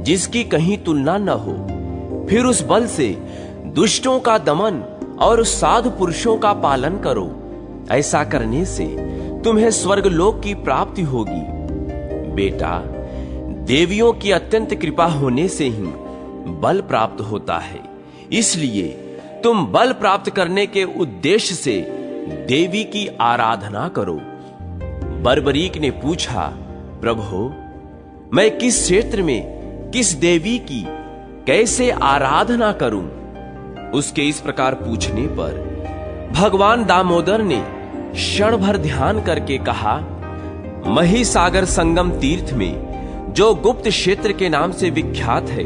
Speaker 1: जिसकी कहीं तुलना न हो। फिर उस बल से दुष्टों का दमन और साधु पुरुषों का पालन करो। ऐसा करने से तुम्हें स्वर्गलोक की प्राप्ति होगी। बेटा, देवियों की अत्यंत कृपा होने से ही बल प्राप्त होता है, इसलिए तुम बल प्राप्त करने के उद्देश्य से देवी की आराधना करो। बर्बरीक ने पूछा, प्रभु, मैं किस क्षेत्र में किस देवी की कैसे आराधना करूं? उसके इस प्रकार पूछने पर भगवान दामोदर ने क्षण भर ध्यान करके कहा, महिसागर संगम तीर्थ में जो गुप्त क्षेत्र के नाम से विख्यात है,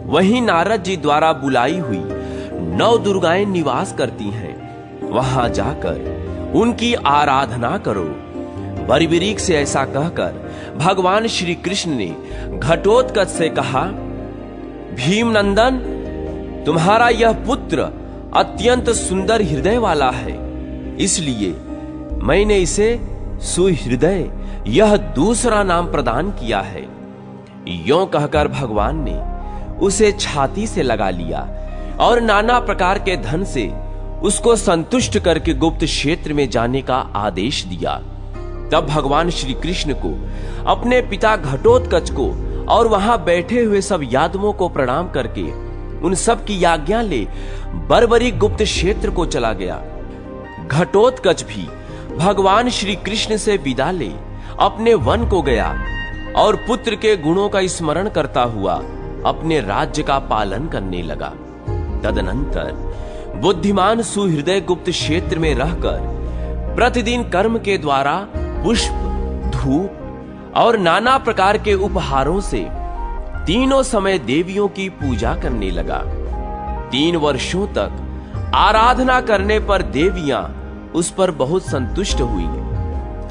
Speaker 1: वहीं नारद जी द्वारा बुलाई हुई 9 दुर्गाएं निवास करती हैं। वहां जाकर उनकी आराधना करो। बर्बरीक से ऐसा कहकर भगवान श्री कृष्ण ने घटोत्कच से कहा, भीमनंदन, तुम्हारा यह पुत्र अत्यंत सुंदर हृदय वाला है, इसलिए मैंने इसे सुहृदय यह दूसरा नाम प्रदान किया है। यों कहकर भगवान ने उसे छाती से लगा लिया और नाना प्रकार के धन से उसको संतुष्ट करके गुप्त क्षेत्र में जाने का आदेश दिया। तब भगवान श्री कृष्ण को, अपने पिता घटोत्कच को और वहां बैठे हुए सब यादवों को प्रणाम करके उन सब की आज्ञा ले बर्बरी गुप्त क्षेत्र को चला गया। घटोत्कच भी भगवान श्री कृष्ण से विदा ले अपने वन को गया और पुत्र के गुणों का स्मरण करता हुआ अपने राज्य का पालन करने लगा। तदनंतर बुद्धिमान सुहृदय गुप्त क्षेत्र में रहकर प्रतिदिन कर्म के द्वारा पुष्प, धूप और नाना प्रकार के उपहारों से तीनों समय देवियों की पूजा करने लगा। 3 वर्षों तक आराधना करने पर देवियां उस पर बहुत संतुष्ट हुई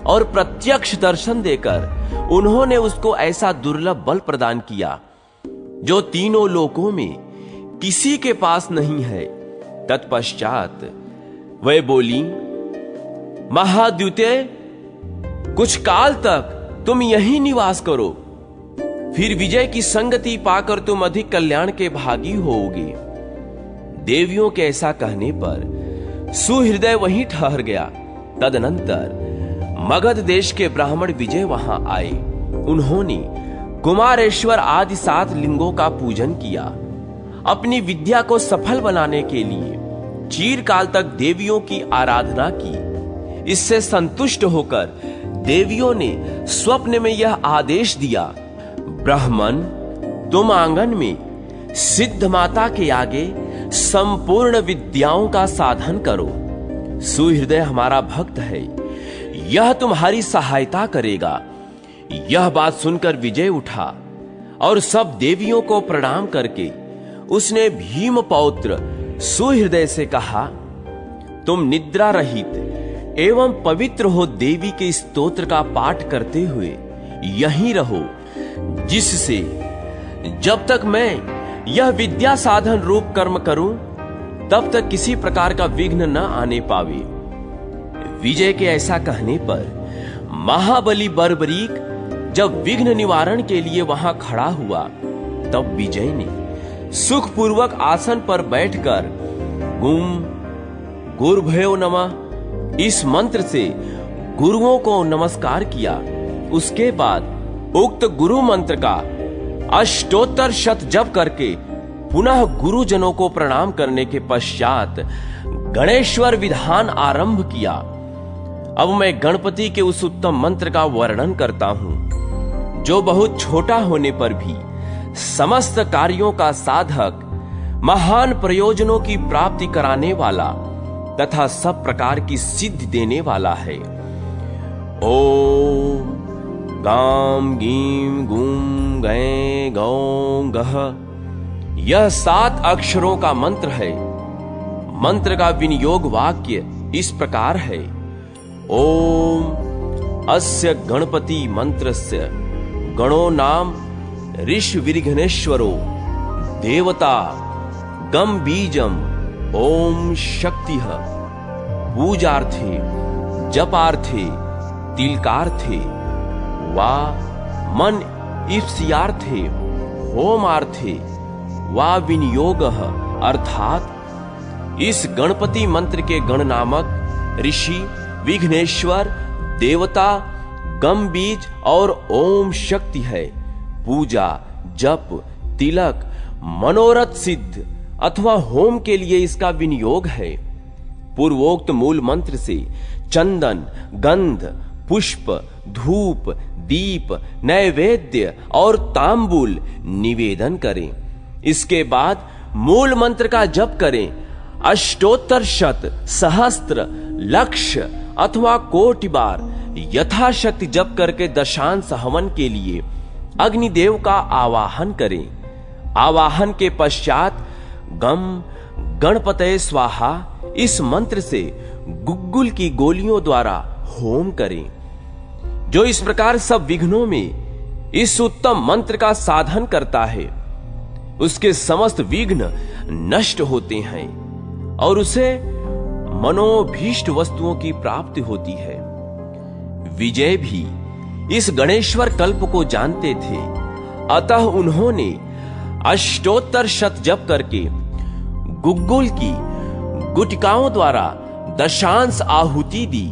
Speaker 1: और प्रत्यक्ष दर्शन देकर उन्होंने उसको ऐसा दुर्लभ बल प्रदान किया जो तीनों लोकों में किसी के पास नहीं है। तत्पश्चात वह बोली, महाद्युते, कुछ काल तक तुम यहीं निवास करो, फिर विजय की संगति पाकर तुम अधिक कल्याण के भागी होोगे। देवियों के ऐसा कहने पर सुहृदय वहीं ठहर गया। तदनंतर मगध देश के ब्राह्मण विजय वहां आए। उन्होंने कुमारेश्वर आदि 7 लिंगों का पूजन किया। अपनी विद्या को सफल बनाने के लिए चिरकाल तक देवियों की आराधना की। इससे संतुष्ट होकर देवियों ने स्वप्न में यह आदेश दिया, ब्राह्मण, तुम आंगन में सिद्ध माता के आगे संपूर्ण विद्याओं का साधन करो। सुहृदय हमारा भक्त है, यह तुम्हारी सहायता करेगा। यह बात सुनकर विजय उठा और सब देवियों को प्रणाम करके उसने भीम पौत्र सुहृदय से कहा, तुम निद्रा रहित एवं पवित्र हो देवी के स्तोत्र का पाठ करते हुए यहीं रहो, जिससे जब तक मैं यह विद्या साधन रूप कर्म करूं तब तक किसी प्रकार का विघ्न न आने पावे। विजय के ऐसा कहने पर महाबली बर्बरीक जब विघ्न निवारण के लिए वहां खड़ा हुआ, तब विजय ने सुखपूर्वक आसन पर बैठकर गुम गुरुभ्यो नमः इस मंत्र से गुरुओं को नमस्कार किया। उसके बाद उक्त गुरु मंत्र का अष्टोत्तर शत जप करके पुनः गुरुजनों को प्रणाम करने के पश्चात गणेश्वर विधान आरंभ किया। अब मैं गणपति के उस उत्तम मंत्र का वर्णन करता हूं, जो बहुत छोटा होने पर भी समस्त कार्यों का साधक, महान प्रयोजनों की प्राप्ति कराने वाला तथा सब प्रकार की सिद्धि देने वाला है। ओम गाम गीम गुम गै गौ गह, यह 7 अक्षरों का मंत्र है। मंत्र का विनियोग वाक्य इस प्रकार है, ओम अस्य गणपति मंत्रस्य गणो नाम ऋषविघ्नेश्वरो देवता गम बीजम ओम शक्तिः पूजार्थे जपार्थे तिलकार्थे वा मन ईप्सियार्थे होमार्थे वा विनियोगः, अर्थात इस गणपति मंत्र के गण नामक ऋषि, विघ्नेश्वर, देवता, गम बीज और ओम शक्ति है। पूजा, जप, तिलक, मनोरथ सिद्ध अथवा होम के लिए इसका विनियोग है। पूर्वोक्त मूल मंत्र से चंदन, गंध, पुष्प, धूप, दीप, नैवेद्य और तांबूल निवेदन करें। इसके बाद मूल मंत्र का जप करें। अष्टोत्तर शत, सहस्त्र, लक्ष अथवा कोटि बार यथाशक्ति जप करके दशांश हवन के लिए अग्निदेव का आवाहन करें। आवाहन के पश्चात गम गणपतये स्वाहा इस मंत्र से गुग्गुल की गोलियों द्वारा होम करें। जो इस प्रकार सब विघ्नों में इस उत्तम मंत्र का साधन करता है, उसके समस्त विघ्न नष्ट होते हैं और उसे मनोभीष्ट वस्तुओं की प्राप्ति होती है। विजय भी इस गणेश्वर कल्प को जानते थे, अतः उन्होंने अष्टोत्तर शत जप करके गुग्गुल की गुटिकाओं द्वारा दशांश आहुति दी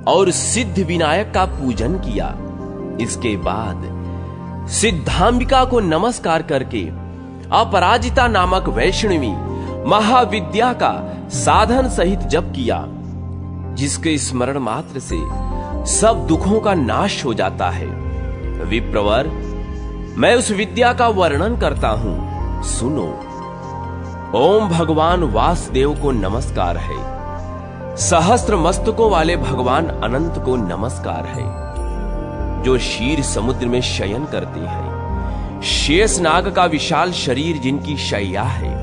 Speaker 1: और सिद्ध विनायक का पूजन किया। इसके बाद सिद्धांबिका को नमस्कार करके अपराजिता नामक वैष्णवी महाविद्या का साधन सहित जप किया, जिसके स्मरण मात्र से सब दुखों का नाश हो जाता है। विप्रवर, मैं उस विद्या का वर्णन करता हूं, सुनो। ओम भगवान वासुदेव को नमस्कार है। सहस्त्र मस्तकों वाले भगवान अनंत को नमस्कार है, जो क्षीर समुद्र में शयन करते हैं। शेष नाग का विशाल शरीर जिनकी शैया है,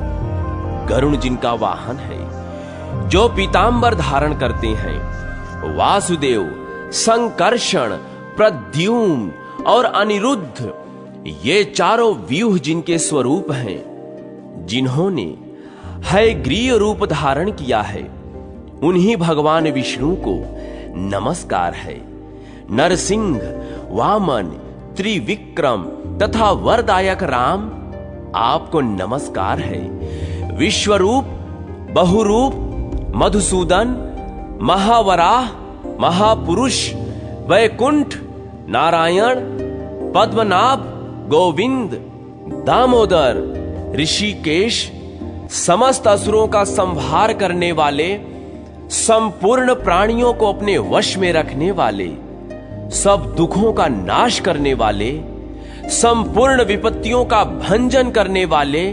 Speaker 1: गरुण जिनका वाहन है, जो पीतांबर धारण करते हैं। वासुदेव, संकर्षण, प्रद्युम्न और अनिरुद्ध, ये चारों व्यूह जिनके स्वरूप हैं, जिन्होंने हयग्रीव रूप धारण किया है, उन्हीं भगवान विष्णु को नमस्कार है। नरसिंह, वामन, त्रिविक्रम तथा वरदायक राम, आपको नमस्कार है। विश्वरूप, बहुरूप, मधुसूदन, महावराह, महापुरुष, वैकुंठ, नारायण, पद्मनाभ, गोविंद, दामोदर, ऋषिकेश, समस्त असुरों का संहार करने वाले, संपूर्ण प्राणियों को अपने वश में रखने वाले, सब दुखों का नाश करने वाले, संपूर्ण विपत्तियों का भंजन करने वाले,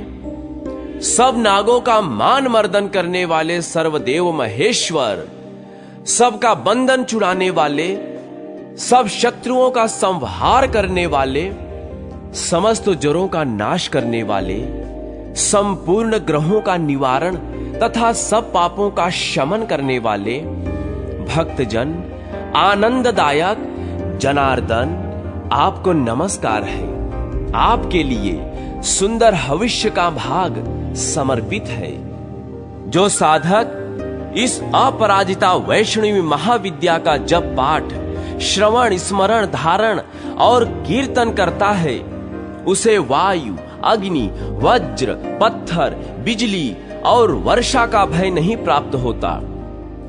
Speaker 1: सब नागों का मान मर्दन करने वाले सर्वदेव महेश्वर, सबका बंधन छुड़ाने वाले, सब शत्रुओं का संहार करने वाले, समस्त जड़ों का नाश करने वाले, संपूर्ण ग्रहों का निवारण तथा सब पापों का शमन करने वाले, भक्तजन, आनंददायक जनार्दन, आपको नमस्कार है। आपके लिए सुंदर भविष्य का भाग समर्पित है। जो साधक इस अपराजिता वैष्णवी महाविद्या का जप पाठ, श्रवण, स्मरण, धारण और कीर्तन करता है, उसे वायु, अग्नि, वज्र, पत्थर, बिजली और वर्षा का भय नहीं प्राप्त होता।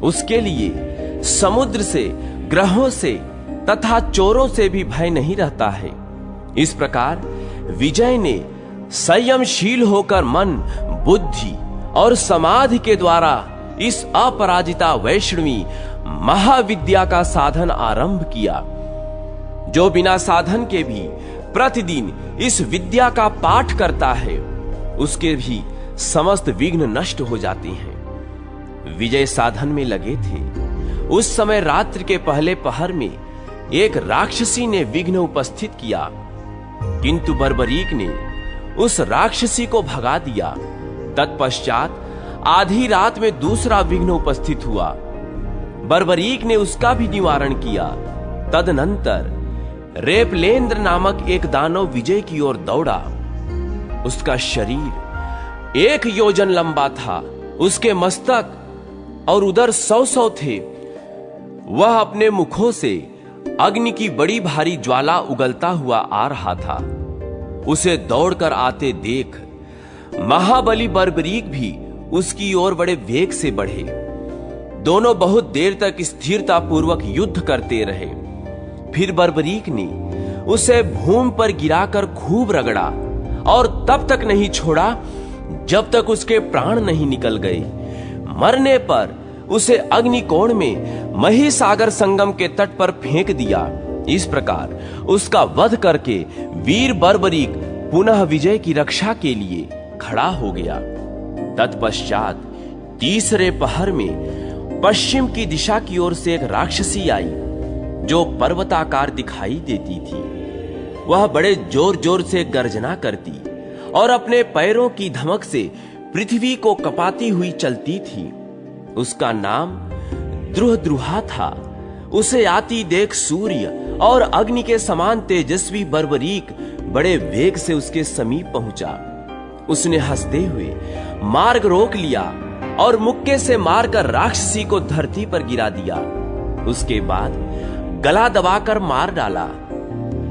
Speaker 1: उसके लिए समुद्र से, ग्रहों से तथा चोरों से भी भय नहीं रहता है। इस प्रकार विजय ने संयमशील होकर मन, बुद्धि और समाधि के द्वारा इस अपराजिता वैष्णवी महाविद्या का साधन आरंभ किया। जो बिना साधन के भी प्रतिदिन इस विद्या का पाठ करता है, उसके भी समस्त विघ्न नष्ट हो जाते हैं। विजय साधन में लगे थे। उस समय रात्रि के पहले पहर में एक राक्षसी ने विघ्न उपस्थित किया, किंतु बर्बरीक ने उस राक्षसी को भगा दिया। तत्पश्चात आधी रात में दूसरा विघ्न उपस्थित हुआ। बर्बरीक ने उसका भी निवारण किया। तदनंतर रेपलेंद्र नामक एक दानव विजय की ओर दौड़ा। उसका शरीर 1 योजन लंबा था। उसके मस्तक और उदर 100 थे। वह अपने मुखों से अग्नि की बड़ी भारी ज्वाला उगलता हुआ आ रहा था। उसे दौड़कर आते देख महाबली बर्बरीक भी उसकी ओर बड़े वेग से बढ़े। दोनों बहुत देर तक स्थिरता पूर्वक युद्ध करते रहे। फिर बर्बरीक ने उसे भूमि पर गिराकर खूब रगड़ा और तब तक नहीं छोड़ा जब तक उसके प्राण नहीं निकल गए। मरने पर उसे अग्निकोण में महिसागर संगम के तट पर फेंक दिया। इस प्रकार उसका वध करके वीर बर्बरीक पुनः विजय की रक्षा के लिए खड़ा हो गया। तत्पश्चात तीसरे पहर में पश्चिम की दिशा की ओर से एक राक्षसी आई, जो पर्वताकार दिखाई देती थी। वह बड़े जोर जोर से गर्जना करती और अपने पैरों की धमक से पृथ्वी को कपाती हुई चलती थी। उसका नाम द्रुहद्रुहा था। उसे आती देख सूर्य और अग्नि के समान तेजस्वी बर्बरीक बड़े वेग से उसके समीप पहुंचा। उसने हंसते हुए मार्ग रोक लिया और मुक्के से मारकर राक्षसी को धरती पर गिरा दिया। उसके बाद गला दबाकर मार डाला।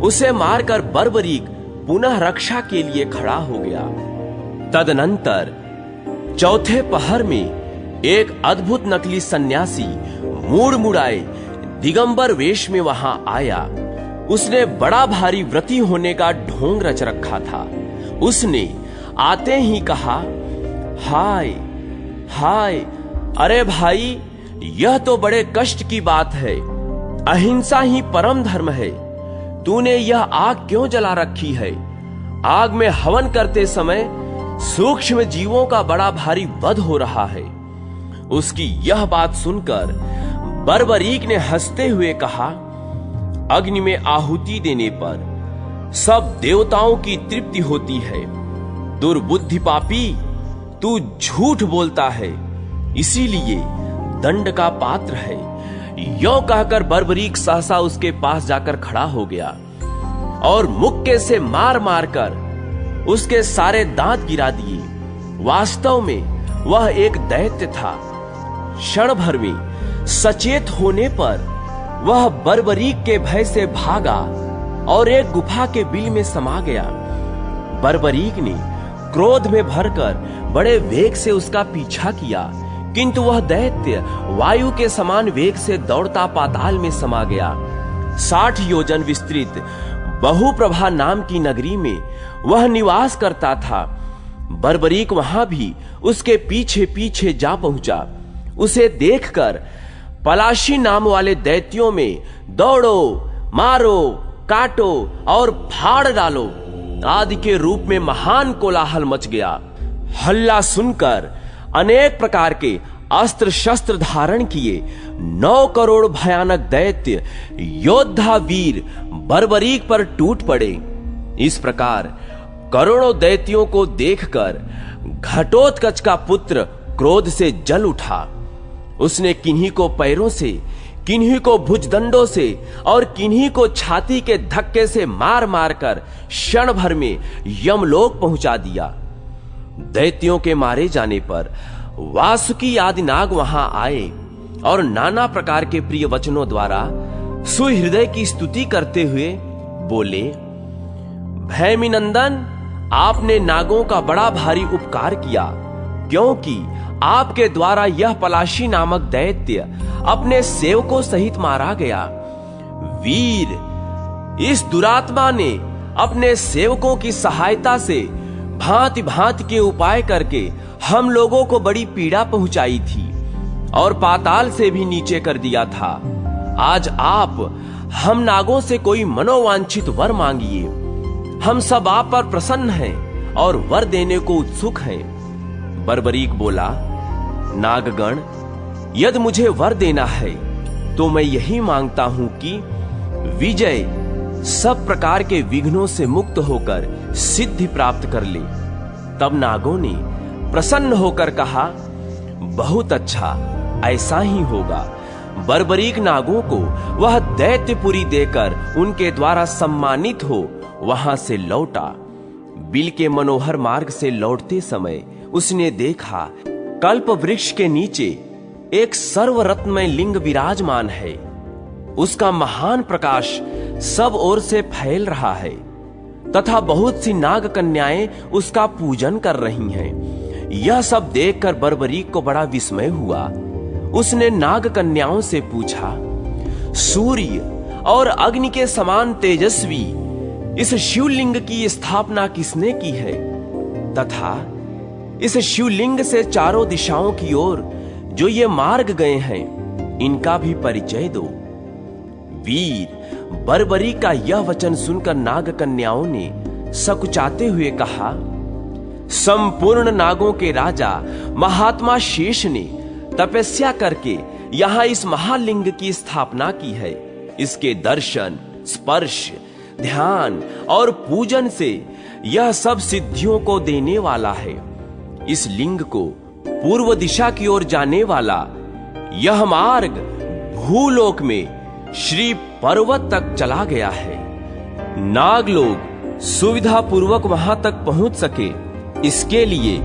Speaker 1: उसे मारकर बर्बरीक पुनः रक्षा के लिए खड़ा हो गया। तदनंतर चौथे पहर में एक अद्भुत नकली सन्यासी मूड़ मुड़ाए दिगंबर वेश में वहां आया। उसने बड़ा भारी व्रती होने का ढोंग रच रखा था। उसने आते ही कहा, हाय हाय, अरे भाई, यह तो बड़े कष्ट की बात है। अहिंसा ही परम धर्म है। तूने यह आग क्यों जला रखी है? आग में हवन करते समय सूक्ष्म जीवों का बड़ा भारी वध हो रहा है। उसकी यह बात सुनकर बर्बरीक ने हंसते हुए कहा, अग्नि में आहुति देने पर सब देवताओं की तृप्ति होती है। दुर्बुद्धि पापी, तू झूठ बोलता है, इसीलिए दंड का पात्र है। यों कहकर बर्बरीक सहसा उसके पास जाकर खड़ा हो गया और मुक्के से मार मार कर उसके सारे दांत गिरा दिए। वास्तव में वह एक दैत्य था। क्षण भर में सचेत होने पर वह बर्बरीक के भय से भागा और एक गुफा के बिल में समा गया। बर्बरीक ने क्रोध में भरकर बड़े वेग से उसका पीछा किया, किंतु वह दैत्य वायु के समान वेग से दौड़ता पाताल में समा गया। 60 योजन विस्तृत बहुप्रभा नाम की नगरी में वह निवास करता था। बर्बरीक वहां भी उसके पीछे पीछे जा पहुंचा। उसे देखकर पलाशी नाम वाले दैत्यों में दौड़ो, मारो, काटो और फाड़ डालो आदि के रूप में महान कोलाहल मच गया। हल्ला सुनकर अनेक प्रकार के अस्त्र शस्त्र धारण किए 9 करोड़ भयानक दैत्य योद्धा वीर बर्बरीक पर टूट पड़े। इस प्रकार करोड़ों दैत्यों को देखकर घटोत्कच का पुत्र क्रोध से जल उठा। उसने किन्हीं को पैरों से, किन्हीं को भुजदंडों से और किन्हीं को छाती के धक्के से मार मार कर क्षण भर में यमलोक पहुंचा दिया। दैत्यों के मारे जाने पर वासुकी आदि नाग वहां आए और नाना प्रकार के प्रिय वचनों द्वारा सुहृदय की स्तुति करते हुए बोले, भैमीनंदन, आपने नागों का बड़ा भारी उपकार किया, क्योंकि आपके द्वारा यह पलाशी नामक दैत्य अपने सेवकों सहित मारा गया। वीर, इस दुरात्मा ने अपने सेवकों की सहायता से भांति भांति के उपाय करके हम लोगों को बड़ी पीड़ा पहुंचाई थी और पाताल से भी नीचे कर दिया था। आज आप हम नागों से कोई मनोवांछित वर मांगिए। हम सब आप पर प्रसन्न हैं और वर देने को उत्सुक हैं। बर्बरीक बोला, नागगण, यदि मुझे वर देना है तो मैं यही मांगता हूं कि विजय सब प्रकार के विघ्नों से मुक्त होकर सिद्धि प्राप्त कर ले। तब नागों ने प्रसन्न होकर कहा, बहुत अच्छा, ऐसा ही होगा। बर्बरीक नागों को वह दैत्यपुरी देकर उनके द्वारा सम्मानित हो वहां से लौटा। बिल के मनोहर मार्ग से लौटते समय उसने देखा कल्प वृक्ष के नीचे एक सर्वरत्नमय लिंग विराजमान है। उसका महान प्रकाश सब ओर से फैल रहा है तथा बहुत सी नाग कन्याएं उसका पूजन कर रही हैं। यह सब देखकर बर्बरीक को बड़ा विस्मय हुआ। उसने नाग कन्याओं से पूछा, सूर्य और अग्नि के समान तेजस्वी इस शिवलिंग की स्थापना किसने की है तथा इस शिवलिंग से चारों दिशाओं की ओर जो ये मार्ग गए हैं, इनका भी परिचय दो। वीर, बर्बरीक का यह वचन सुनकर नाग कन्याओं ने सकुचाते हुए कहा, संपूर्ण नागों के राजा महात्मा शेष ने तपस्या करके यहां इस महालिंग की स्थापना की है। इसके दर्शन, स्पर्श, ध्यान और पूजन से यह सब सिद्धियों को देने वाला है। इस लिंग को पूर्व दिशा की ओर जाने वाला यह मार्ग भूलोक में श्री पर्वत तक चला गया है। नाग लोग सुविधा पूर्वक वहां तक पहुंच सके, इसके लिए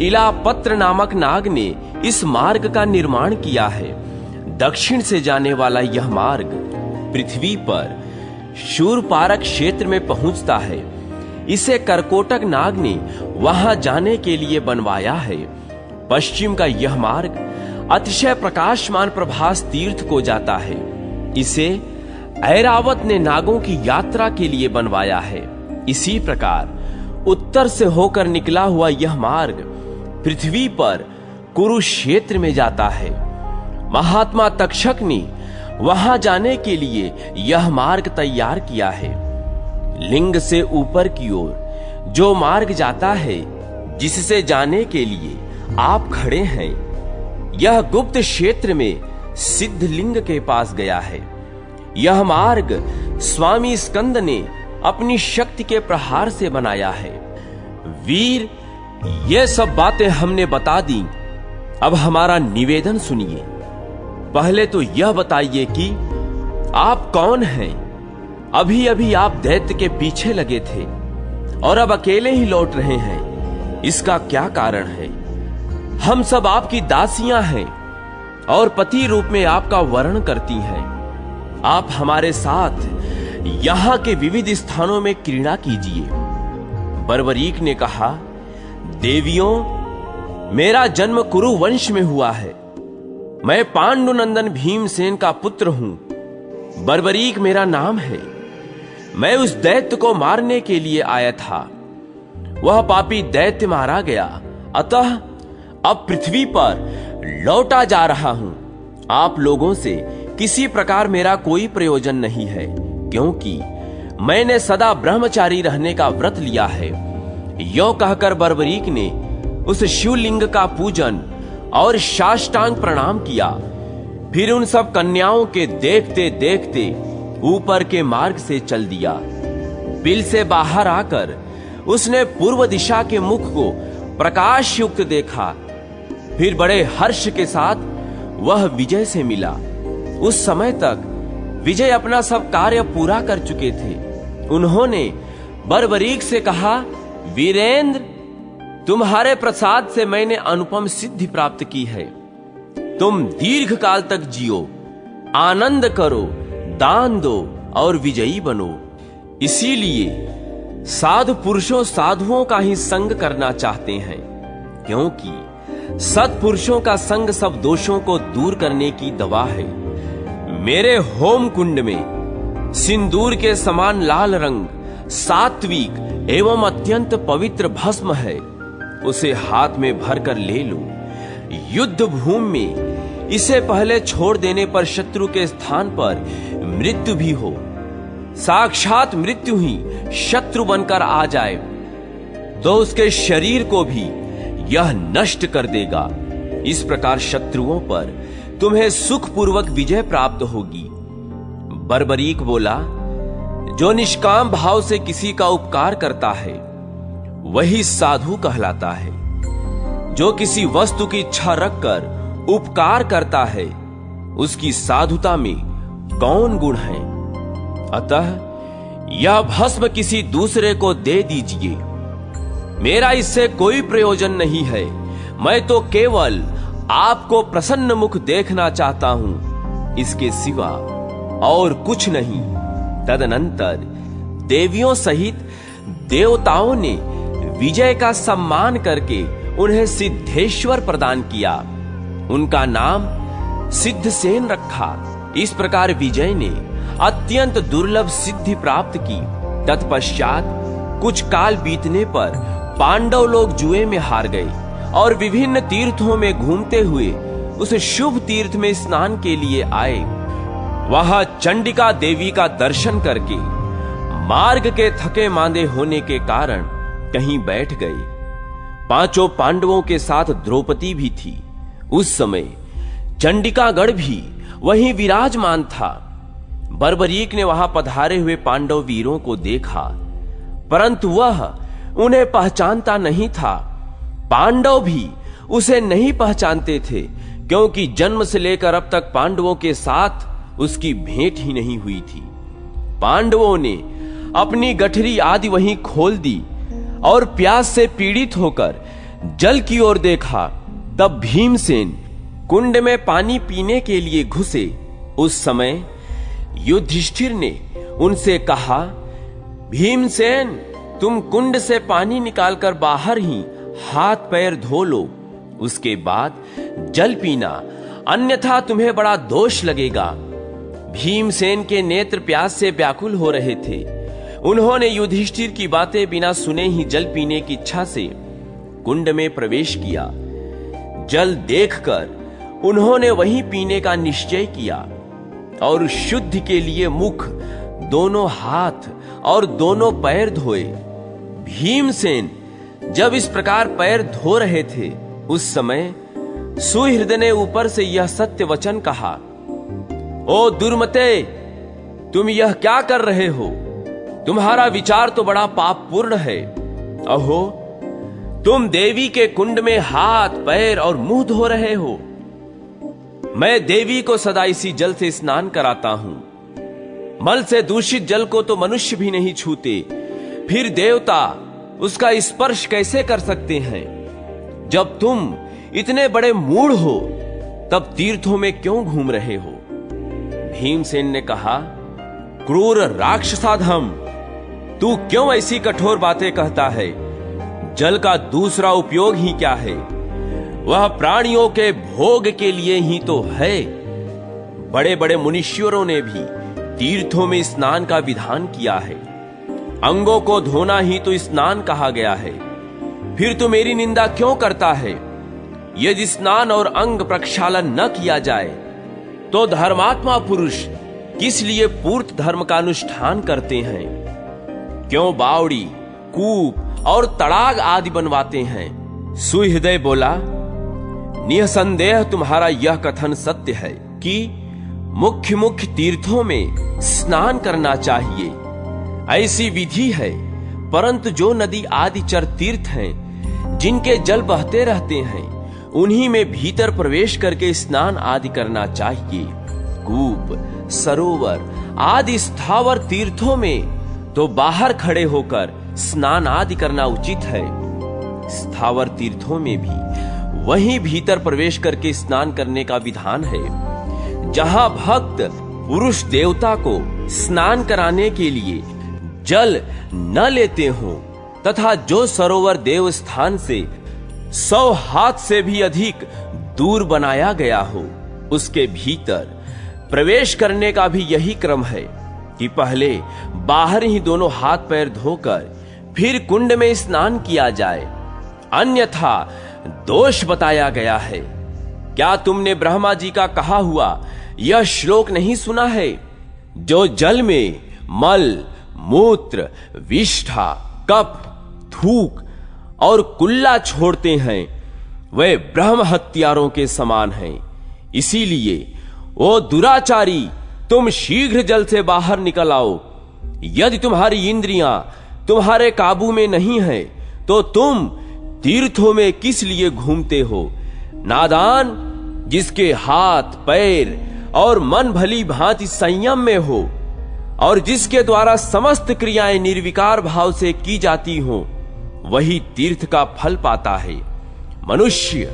Speaker 1: इलापत्र नामक नाग ने इस मार्ग का निर्माण किया है। दक्षिण से जाने वाला यह मार्ग पृथ्वी पर शूरपारक क्षेत्र में पहुंचता है। इसे करकोटक नाग ने वहां जाने के लिए बनवाया है। पश्चिम का यह मार्ग अतिशय प्रकाशमान प्रभास तीर्थ को जाता है। इसे ऐरावत ने नागों की यात्रा के लिए बनवाया है। इसी प्रकार उत्तर से होकर निकला हुआ यह मार्ग पृथ्वी पर कुरुक्षेत्र में जाता है। महात्मा तक्षक ने वहां जाने के लिए यह मार्ग तैयार किया है। लिंग से ऊपर की ओर जो मार्ग जाता है, जिससे जाने के लिए आप खड़े हैं, यह गुप्त क्षेत्र में सिद्ध लिंग के पास गया है। यह मार्ग स्वामी स्कंद ने अपनी शक्ति के प्रहार से बनाया है। वीर, ये सब बातें हमने बता दी। अब हमारा निवेदन सुनिए। पहले तो यह बताइए कि आप कौन हैं? अभी अभी आप दैत्य के पीछे लगे थे और अब अकेले ही लौट रहे हैं। इसका क्या कारण है? हम सब आपकी दासियां हैं और पति रूप में आपका वर्ण करती हैं। आप हमारे साथ यहां के विविध स्थानों में क्रीड़ा कीजिए। बर्बरीक ने कहा, देवियों, मेरा जन्म कुरु वंश में हुआ है। मैं पांडुनंदन भीमसेन का पुत्र हूं। बर्बरीक मेरा नाम है। मैं उस दैत्य को मारने के लिए आया था। वह पापी दैत्य मारा गया, अतः अब पृथ्वी पर लौटा जा रहा हूं। आप लोगों से किसी प्रकार मेरा कोई प्रयोजन नहीं है, क्योंकि मैंने सदा ब्रह्मचारी रहने का व्रत लिया है। यो कहकर बर्बरीक ने उस शिवलिंग का पूजन और साष्टांग प्रणाम किया। फिर उन सब कन्याओं के देखते देखते ऊपर के मार्ग से चल दिया। बिल से बाहर आकर उसने पूर्व दिशा के मुख को प्रकाश युक्त देखा। फिर बड़े हर्ष के साथ वह विजय से मिला। उस समय तक विजय अपना सब कार्य पूरा कर चुके थे। उन्होंने बर्बरीक से कहा, वीरेंद्र, तुम्हारे प्रसाद से मैंने अनुपम सिद्धि प्राप्त की है। तुम दीर्घ काल तक जियो, आनंद करो, दान दो और विजयी बनो। इसीलिए साधु पुरुषों साधुओं का ही संग करना चाहते हैं, क्योंकि सत्पुरुषों का संग सब दोषों को दूर करने की दवा है। मेरे होम कुंड में सिंदूर के समान लाल रंग सात्विक एवं अत्यंत पवित्र भस्म है। उसे हाथ में भरकर ले लो। युद्ध भूमि में इसे पहले छोड़ देने पर शत्रु के स्थान पर मृत्यु भी हो, साक्षात मृत्यु ही शत्रु बनकर आ जाए, तो उसके शरीर को भी यह नष्ट कर देगा। इस प्रकार शत्रुओं पर तुम्हें सुखपूर्वक विजय प्राप्त होगी। बर्बरीक बोला, जो निष्काम भाव से किसी का उपकार करता है वही साधु कहलाता है। जो किसी वस्तु की इच्छा रखकर उपकार करता है, उसकी साधुता में कौन गुण है? अतः यह भस्म किसी दूसरे को दे दीजिए। मेरा इससे कोई प्रयोजन नहीं है। मैं तो केवल आपको प्रसन्न मुख देखना चाहता हूं, इसके सिवा और कुछ नहीं। तदनंतर देवियों सहित देवताओं ने विजय का सम्मान करके उन्हें सिद्धेश्वर प्रदान किया। उनका नाम सिद्धसेन रखा। इस प्रकार विजय ने अत्यंत दुर्लभ सिद्धि प्राप्त की। तत्पश्चात कुछ काल बीतने पर पांडव लोग जुए में हार गए और विभिन्न तीर्थों में घूमते हुए उस शुभ तीर्थ में स्नान के लिए आए। वहां चंडिका देवी का दर्शन करके मार्ग के थके मांदे होने के कारण कहीं बैठ गए। पांचों पांडवों के साथ द्रौपदी भी थी। उस समय चंडिकागढ़ भी वहीं विराजमान था। बर्बरीक ने वहां पधारे हुए पांडव वीरों को देखा, परंतु वह उन्हें पहचानता नहीं था। पांडव भी उसे नहीं पहचानते थे, क्योंकि जन्म से लेकर अब तक पांडवों के साथ उसकी भेंट ही नहीं हुई थी। पांडवों ने अपनी गठरी आदि वहीं खोल दी और प्यास से पीड़ित होकर जल की ओर देखा। तब भीमसेन कुंड में पानी पीने के लिए घुसे। उस समय युधिष्ठिर ने उनसे कहा, भीमसेन, तुम कुंड से पानी निकालकर बाहर ही हाथ पैर धो लो, उसके बाद जल पीना, अन्यथा तुम्हें बड़ा दोष लगेगा। भीमसेन के नेत्र प्यास से व्याकुल हो रहे थे। उन्होंने युधिष्ठिर की बातें बिना सुने ही जल पीने की इच्छा से कुंड में प्रवेश किया। जल देखकर उन्होंने वहीं पीने का निश्चय किया और शुद्ध के लिए मुख, दोनों हाथ और दोनों पैर धोए। भीमसेन जब इस प्रकार पैर धो रहे थे, उस समय सुहृद ने ऊपर से यह सत्य वचन कहा, ओ दुर्मते, तुम यह क्या कर रहे हो? तुम्हारा विचार तो बड़ा पापपूर्ण है। अहो, तुम देवी के कुंड में हाथ पैर और मुंह धो रहे हो। मैं देवी को सदा इसी जल से स्नान कराता हूं। मल से दूषित जल को तो मनुष्य भी नहीं छूते, फिर देवता उसका स्पर्श कैसे कर सकते हैं? जब तुम इतने बड़े मूढ़ हो, तब तीर्थों में क्यों घूम रहे हो? भीमसेन ने कहा, क्रूर राक्षसाधम, तू क्यों ऐसी कठोर बातें कहता है? जल का दूसरा उपयोग ही क्या है? वह प्राणियों के भोग के लिए ही तो है। बड़े बड़े मुनीश्वरों ने भी तीर्थों में स्नान का विधान किया है। अंगों को धोना ही तो स्नान कहा गया है। फिर तो मेरी निंदा क्यों करता है? यदि स्नान और अंग प्रक्षालन न किया जाए तो धर्मात्मा पुरुष किस लिए पूर्त धर्म का अनुष्ठान करते हैं? क्यों बावड़ी, कूप और तड़ाग आदि बनवाते हैं? सुहृदय बोला, निसंदेह तुम्हारा यह कथन सत्य है कि मुख्य मुख्य तीर्थों में स्नान करना चाहिए। ऐसी विधि है, परंतु जो नदी आदि चर तीर्थ हैं, जिनके जल बहते रहते हैं, उन्हीं में भीतर प्रवेश करके स्नान आदि करना चाहिए। कूप, सरोवर आदि स्थावर तीर्थों में तो बाहर खड़े होकर स्नान आदि करना उचित है। स्थावर तीर्थों में भी वहीं भीतर प्रवेश करके स्नान करने का विधान है। जहां भक्त पुरुष देवता को स्नान कराने के लिए जल न लेते हो, तथा जो सरोवर देव स्थान से 100 हाथ से भी अधिक दूर बनाया गया हो, उसके भीतर प्रवेश करने का भी यही क्रम है कि पहले बाहर ही दोनों हाथ पैर धोकर फिर कुंड में स्नान किया जाए, अन्यथा दोष बताया गया है। क्या तुमने ब्रह्मा जी का कहा हुआ यह श्लोक नहीं सुना है? जो जल में मल, मूत्र, विष्ठा, कफ, थूक और कुल्ला छोड़ते हैं, वे ब्रह्म हत्यारों के समान हैं। इसीलिए ओ दुराचारी, तुम शीघ्र जल से बाहर निकल आओ। यदि तुम्हारी इंद्रियां तुम्हारे काबू में नहीं है, तो तुम तीर्थों में किस लिए घूमते हो? नादान, जिसके हाथ पैर और मन भली भांति संयम में हो और जिसके द्वारा समस्त क्रियाएं निर्विकार भाव से की जाती हो, वही तीर्थ का फल पाता है। मनुष्य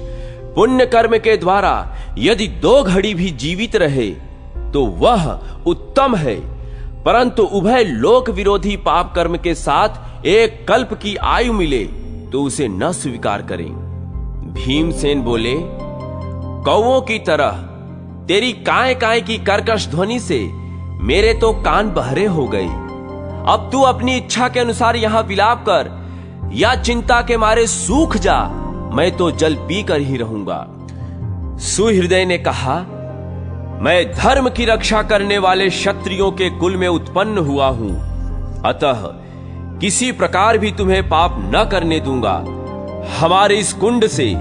Speaker 1: पुण्य कर्म के द्वारा यदि 2 घड़ी भी जीवित रहे तो वह उत्तम है, परंतु उभय लोक विरोधी पाप कर्म के साथ 1 कल्प की आयु मिले तो उसे न स्वीकार करें। भीमसेन बोले, कौओं की तरह तेरी काय काय की कर्कश ध्वनि से मेरे तो कान बहरे हो गए। अब तू अपनी इच्छा के अनुसार यहां विलाप कर या चिंता के मारे सूख जा, मैं तो जल पीकर ही रहूंगा। सुहृदय ने कहा, मैं धर्म की रक्षा करने वाले क्षत्रियों के कुल में उत्पन्न हुआ हूं, अतः किसी प्रकार भी तुम्हें पाप न करने दूंगा। हमारे इस कुंड से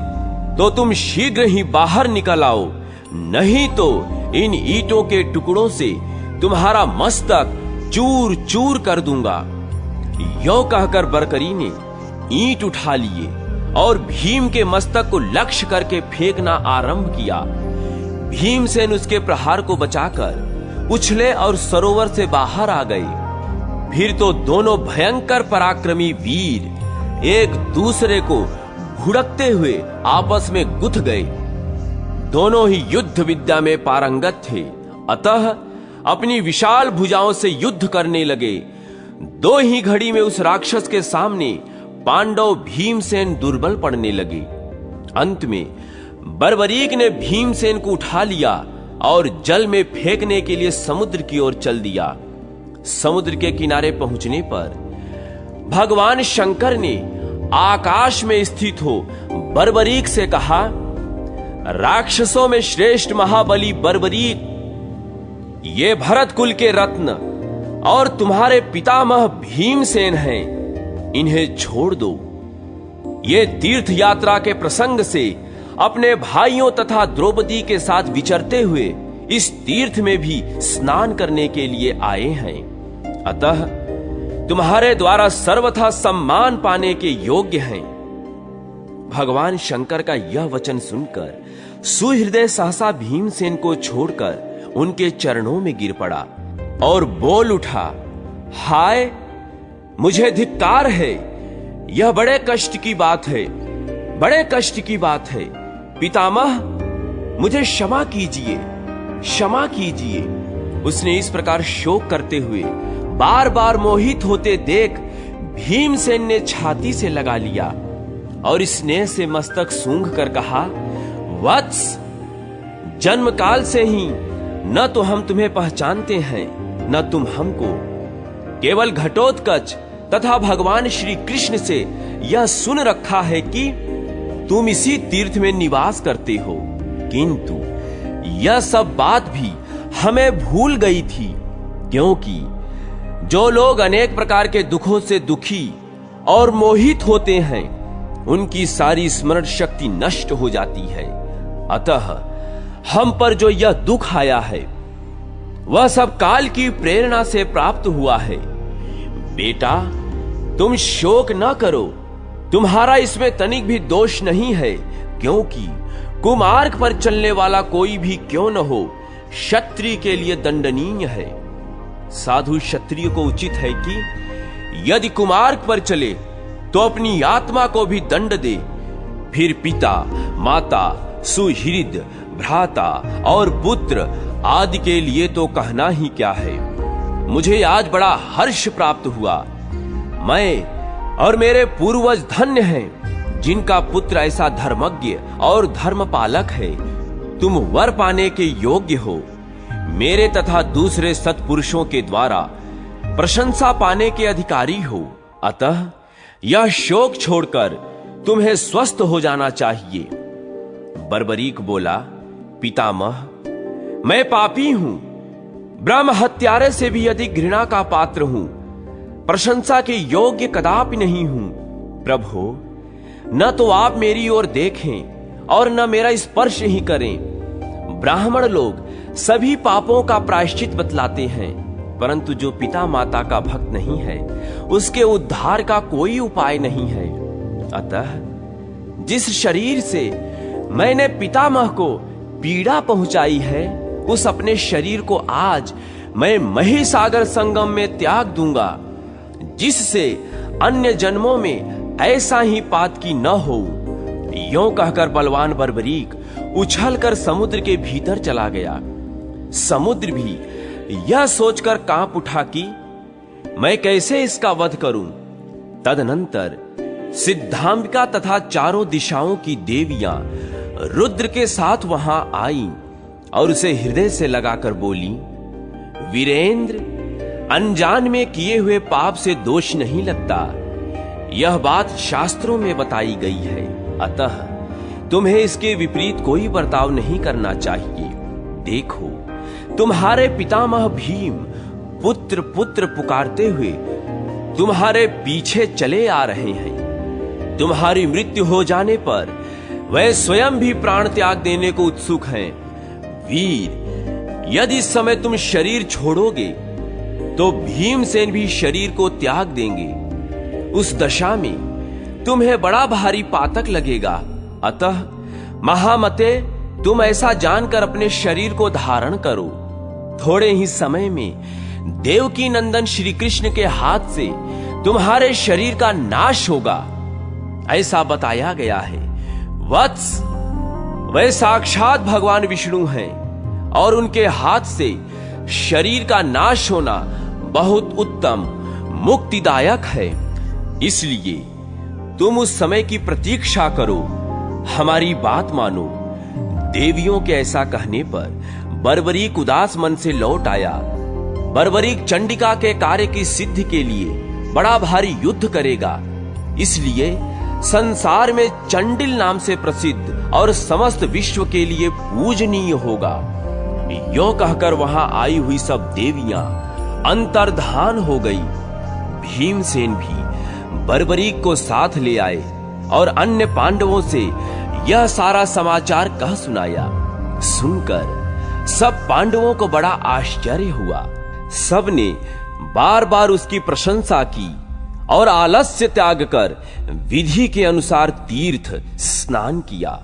Speaker 1: तो तुम शीघ्र ही बाहर निकल आओ, नहीं तो इन ईंटों के टुकड़ों से तुम्हारा मस्तक चूर चूर कर दूंगा। यो कहकर बरकरी ने ईंट उठा लिए और भीम के मस्तक को लक्ष्य करके फेंकना आरंभ किया। भीमसेन उसके प्रहार को बचाकर उछले और सरोवर से बाहर आ गए। फिर तो दोनों भयंकर पराक्रमी वीर एक दूसरे को भुड़कते हुए आपस में गुथ गए। दोनों ही युद्ध विद्या में पारंगत थे, अतः अपनी विशाल भुजाओं से युद्ध करने लगे। दो ही घड़ी में उस राक्षस के सामने पांडव भीमसेन दुर्बल पड़ने लगे। अंत में बर्बरीक ने भीमसेन को उठा लिया और जल में फेंकने के लिए समुद्र की ओर चल दिया। समुद्र के किनारे पहुंचने पर भगवान शंकर ने आकाश में स्थित हो बर्बरीक से कहा, राक्षसों में श्रेष्ठ महाबली बर्बरीक, ये भरत कुल के रत्न और तुम्हारे पितामह भीमसेन हैं, इन्हें छोड़ दो। ये तीर्थ यात्रा के प्रसंग से अपने भाइयों तथा द्रौपदी के साथ विचरते हुए इस तीर्थ में भी स्नान करने के लिए आए हैं, अतः तुम्हारे द्वारा सर्वथा सम्मान पाने के योग्य हैं। भगवान शंकर का यह वचन सुनकर सुहृदय सहसा भीमसेन को छोड़कर उनके चरणों में गिर पड़ा और बोल उठा, हाय, मुझे धिक्कार है, यह बड़े कष्ट की बात है, बड़े कष्ट की बात है। पितामह, मुझे क्षमा कीजिए, क्षमा कीजिए। उसने इस प्रकार शोक करते हुए बार बार मोहित होते देख भीमसेन ने छाती से लगा लिया और स्नेह से मस्तक सूंघ कर कहा, वत्स, जन्म काल से ही न तो हम तुम्हें पहचानते हैं न तुम हमको। केवल घटोत्कच तथा भगवान श्री कृष्ण से यह सुन रखा है कि तुम इसी तीर्थ में निवास करते हो, किंतु यह सब बात भी हमें भूल गई थी, क्योंकि जो लोग अनेक प्रकार के दुखों से दुखी और मोहित होते हैं, उनकी सारी स्मरण शक्ति नष्ट हो जाती है। अतः हम पर जो यह दुख आया है वह सब काल की प्रेरणा से प्राप्त हुआ है। बेटा, तुम शोक न करो, तुम्हारा इसमें तनिक भी दोष नहीं है, क्योंकि कुमार्ग पर चलने वाला कोई भी क्यों न हो, क्षत्रिय के लिए दंडनीय है। साधु क्षत्रिय को उचित है कि यदि कुमार्ग पर चले तो अपनी आत्मा को भी दंड दे। फिर पिता, माता, सुहृद, भ्राता और पुत्र आदि के लिए तो कहना ही क्या है। मुझे आज बड़ा हर्ष प्राप्त हुआ। मैं और मेरे पूर्वज धन्य हैं, जिनका पुत्र ऐसा धर्मज्ञ और धर्मपालक है। तुम वर पाने के योग्य हो, मेरे तथा दूसरे सत्पुरुषों के द्वारा प्रशंसा पाने के अधिकारी हो। अतः यह शोक छोड़कर तुम्हें स्वस्थ हो जाना चाहिए। बर्बरीक बोला, पितामह, मैं पापी हूं, ब्रह्म हत्यारे से भी अधिक घृणा का पात्र हूं, प्रशंसा के योग्य कदापि नहीं हूं। प्रभु, न तो आप मेरी ओर देखें और न मेरा स्पर्श ही करें। ब्राह्मण लोग सभी पापों का प्रायश्चित बतलाते हैं, परंतु जो पिता माता का भक्त नहीं है, उसके उद्धार का कोई उपाय नहीं है। अतः जिस शरीर से मैंने पितामह को पीड़ा पहुंचाई है, उस अपने शरीर को आज मैं महिसागर संगम में त्याग दूंगा, जिससे अन्य जन्मों में ऐसा ही पातकी न हो। यों कहकर बलवान बर्बरीक उछलकर समुद्र के भीतर चला गया। समुद्र भी यह सोचकर कांप उठा कि मैं कैसे इसका वध करूं। तदनंतर सिद्धांबिका तथा चारों दिशाओं की देवियां रुद्र के साथ वहां आईं और उसे हृदय से लगाकर बोली, वीरेंद्र, अनजान में किए हुए पाप से दोष नहीं लगता। यह बात शास्त्रों में बताई गई है, अतः तुम्हें इसके विपरीत कोई बर्ताव नहीं करना चाहिए। देखो, तुम्हारे पितामह भीम पुत्र पुत्र पुकारते हुए तुम्हारे पीछे चले आ रहे हैं। तुम्हारी मृत्यु हो जाने पर वह स्वयं भी प्राण त्याग देने को उत्सुक हैं। वीर, यदि इस समय तुम शरीर छोड़ोगे तो भीमसेन भी शरीर को त्याग देंगे। उस दशा में तुम्हें बड़ा भारी पातक लगेगा। अतः महामते, तुम ऐसा जानकर अपने शरीर को धारण करो। थोड़े ही समय में देवकी नंदन श्री कृष्ण के हाथ से तुम्हारे शरीर का नाश होगा, ऐसा बताया गया है। वत्स, वे साक्षात भगवान विष्णु हैं और उनके हाथ से शरीर का नाश होना बहुत उत्तम मुक्तिदायक है। इसलिए तुम उस समय की प्रतीक्षा करो, हमारी बात मानो। देवियों के ऐसा कहने पर बर्बरीक उदास मन से लौट आया। बर्बरीक चंडिका के कार्य की सिद्धि के लिए बड़ा भारी युद्ध करेगा, इसलिए संसार में चंडिल नाम से प्रसिद्ध और समस्त विश्व के लिए पूजनीय होगा। यो कहकर वहां आई हुई सब देवियां अंतर्धान हो गई। भीमसेन भी बर्बरीक को साथ ले आए और अन्य पांडवों से यह सारा समाचार कह सुनाया। सुनकर सब पांडवों को बड़ा आश्चर्य हुआ। सबने बार बार उसकी प्रशंसा की और आलस्य त्याग कर विधि के अनुसार तीर्थ स्नान किया।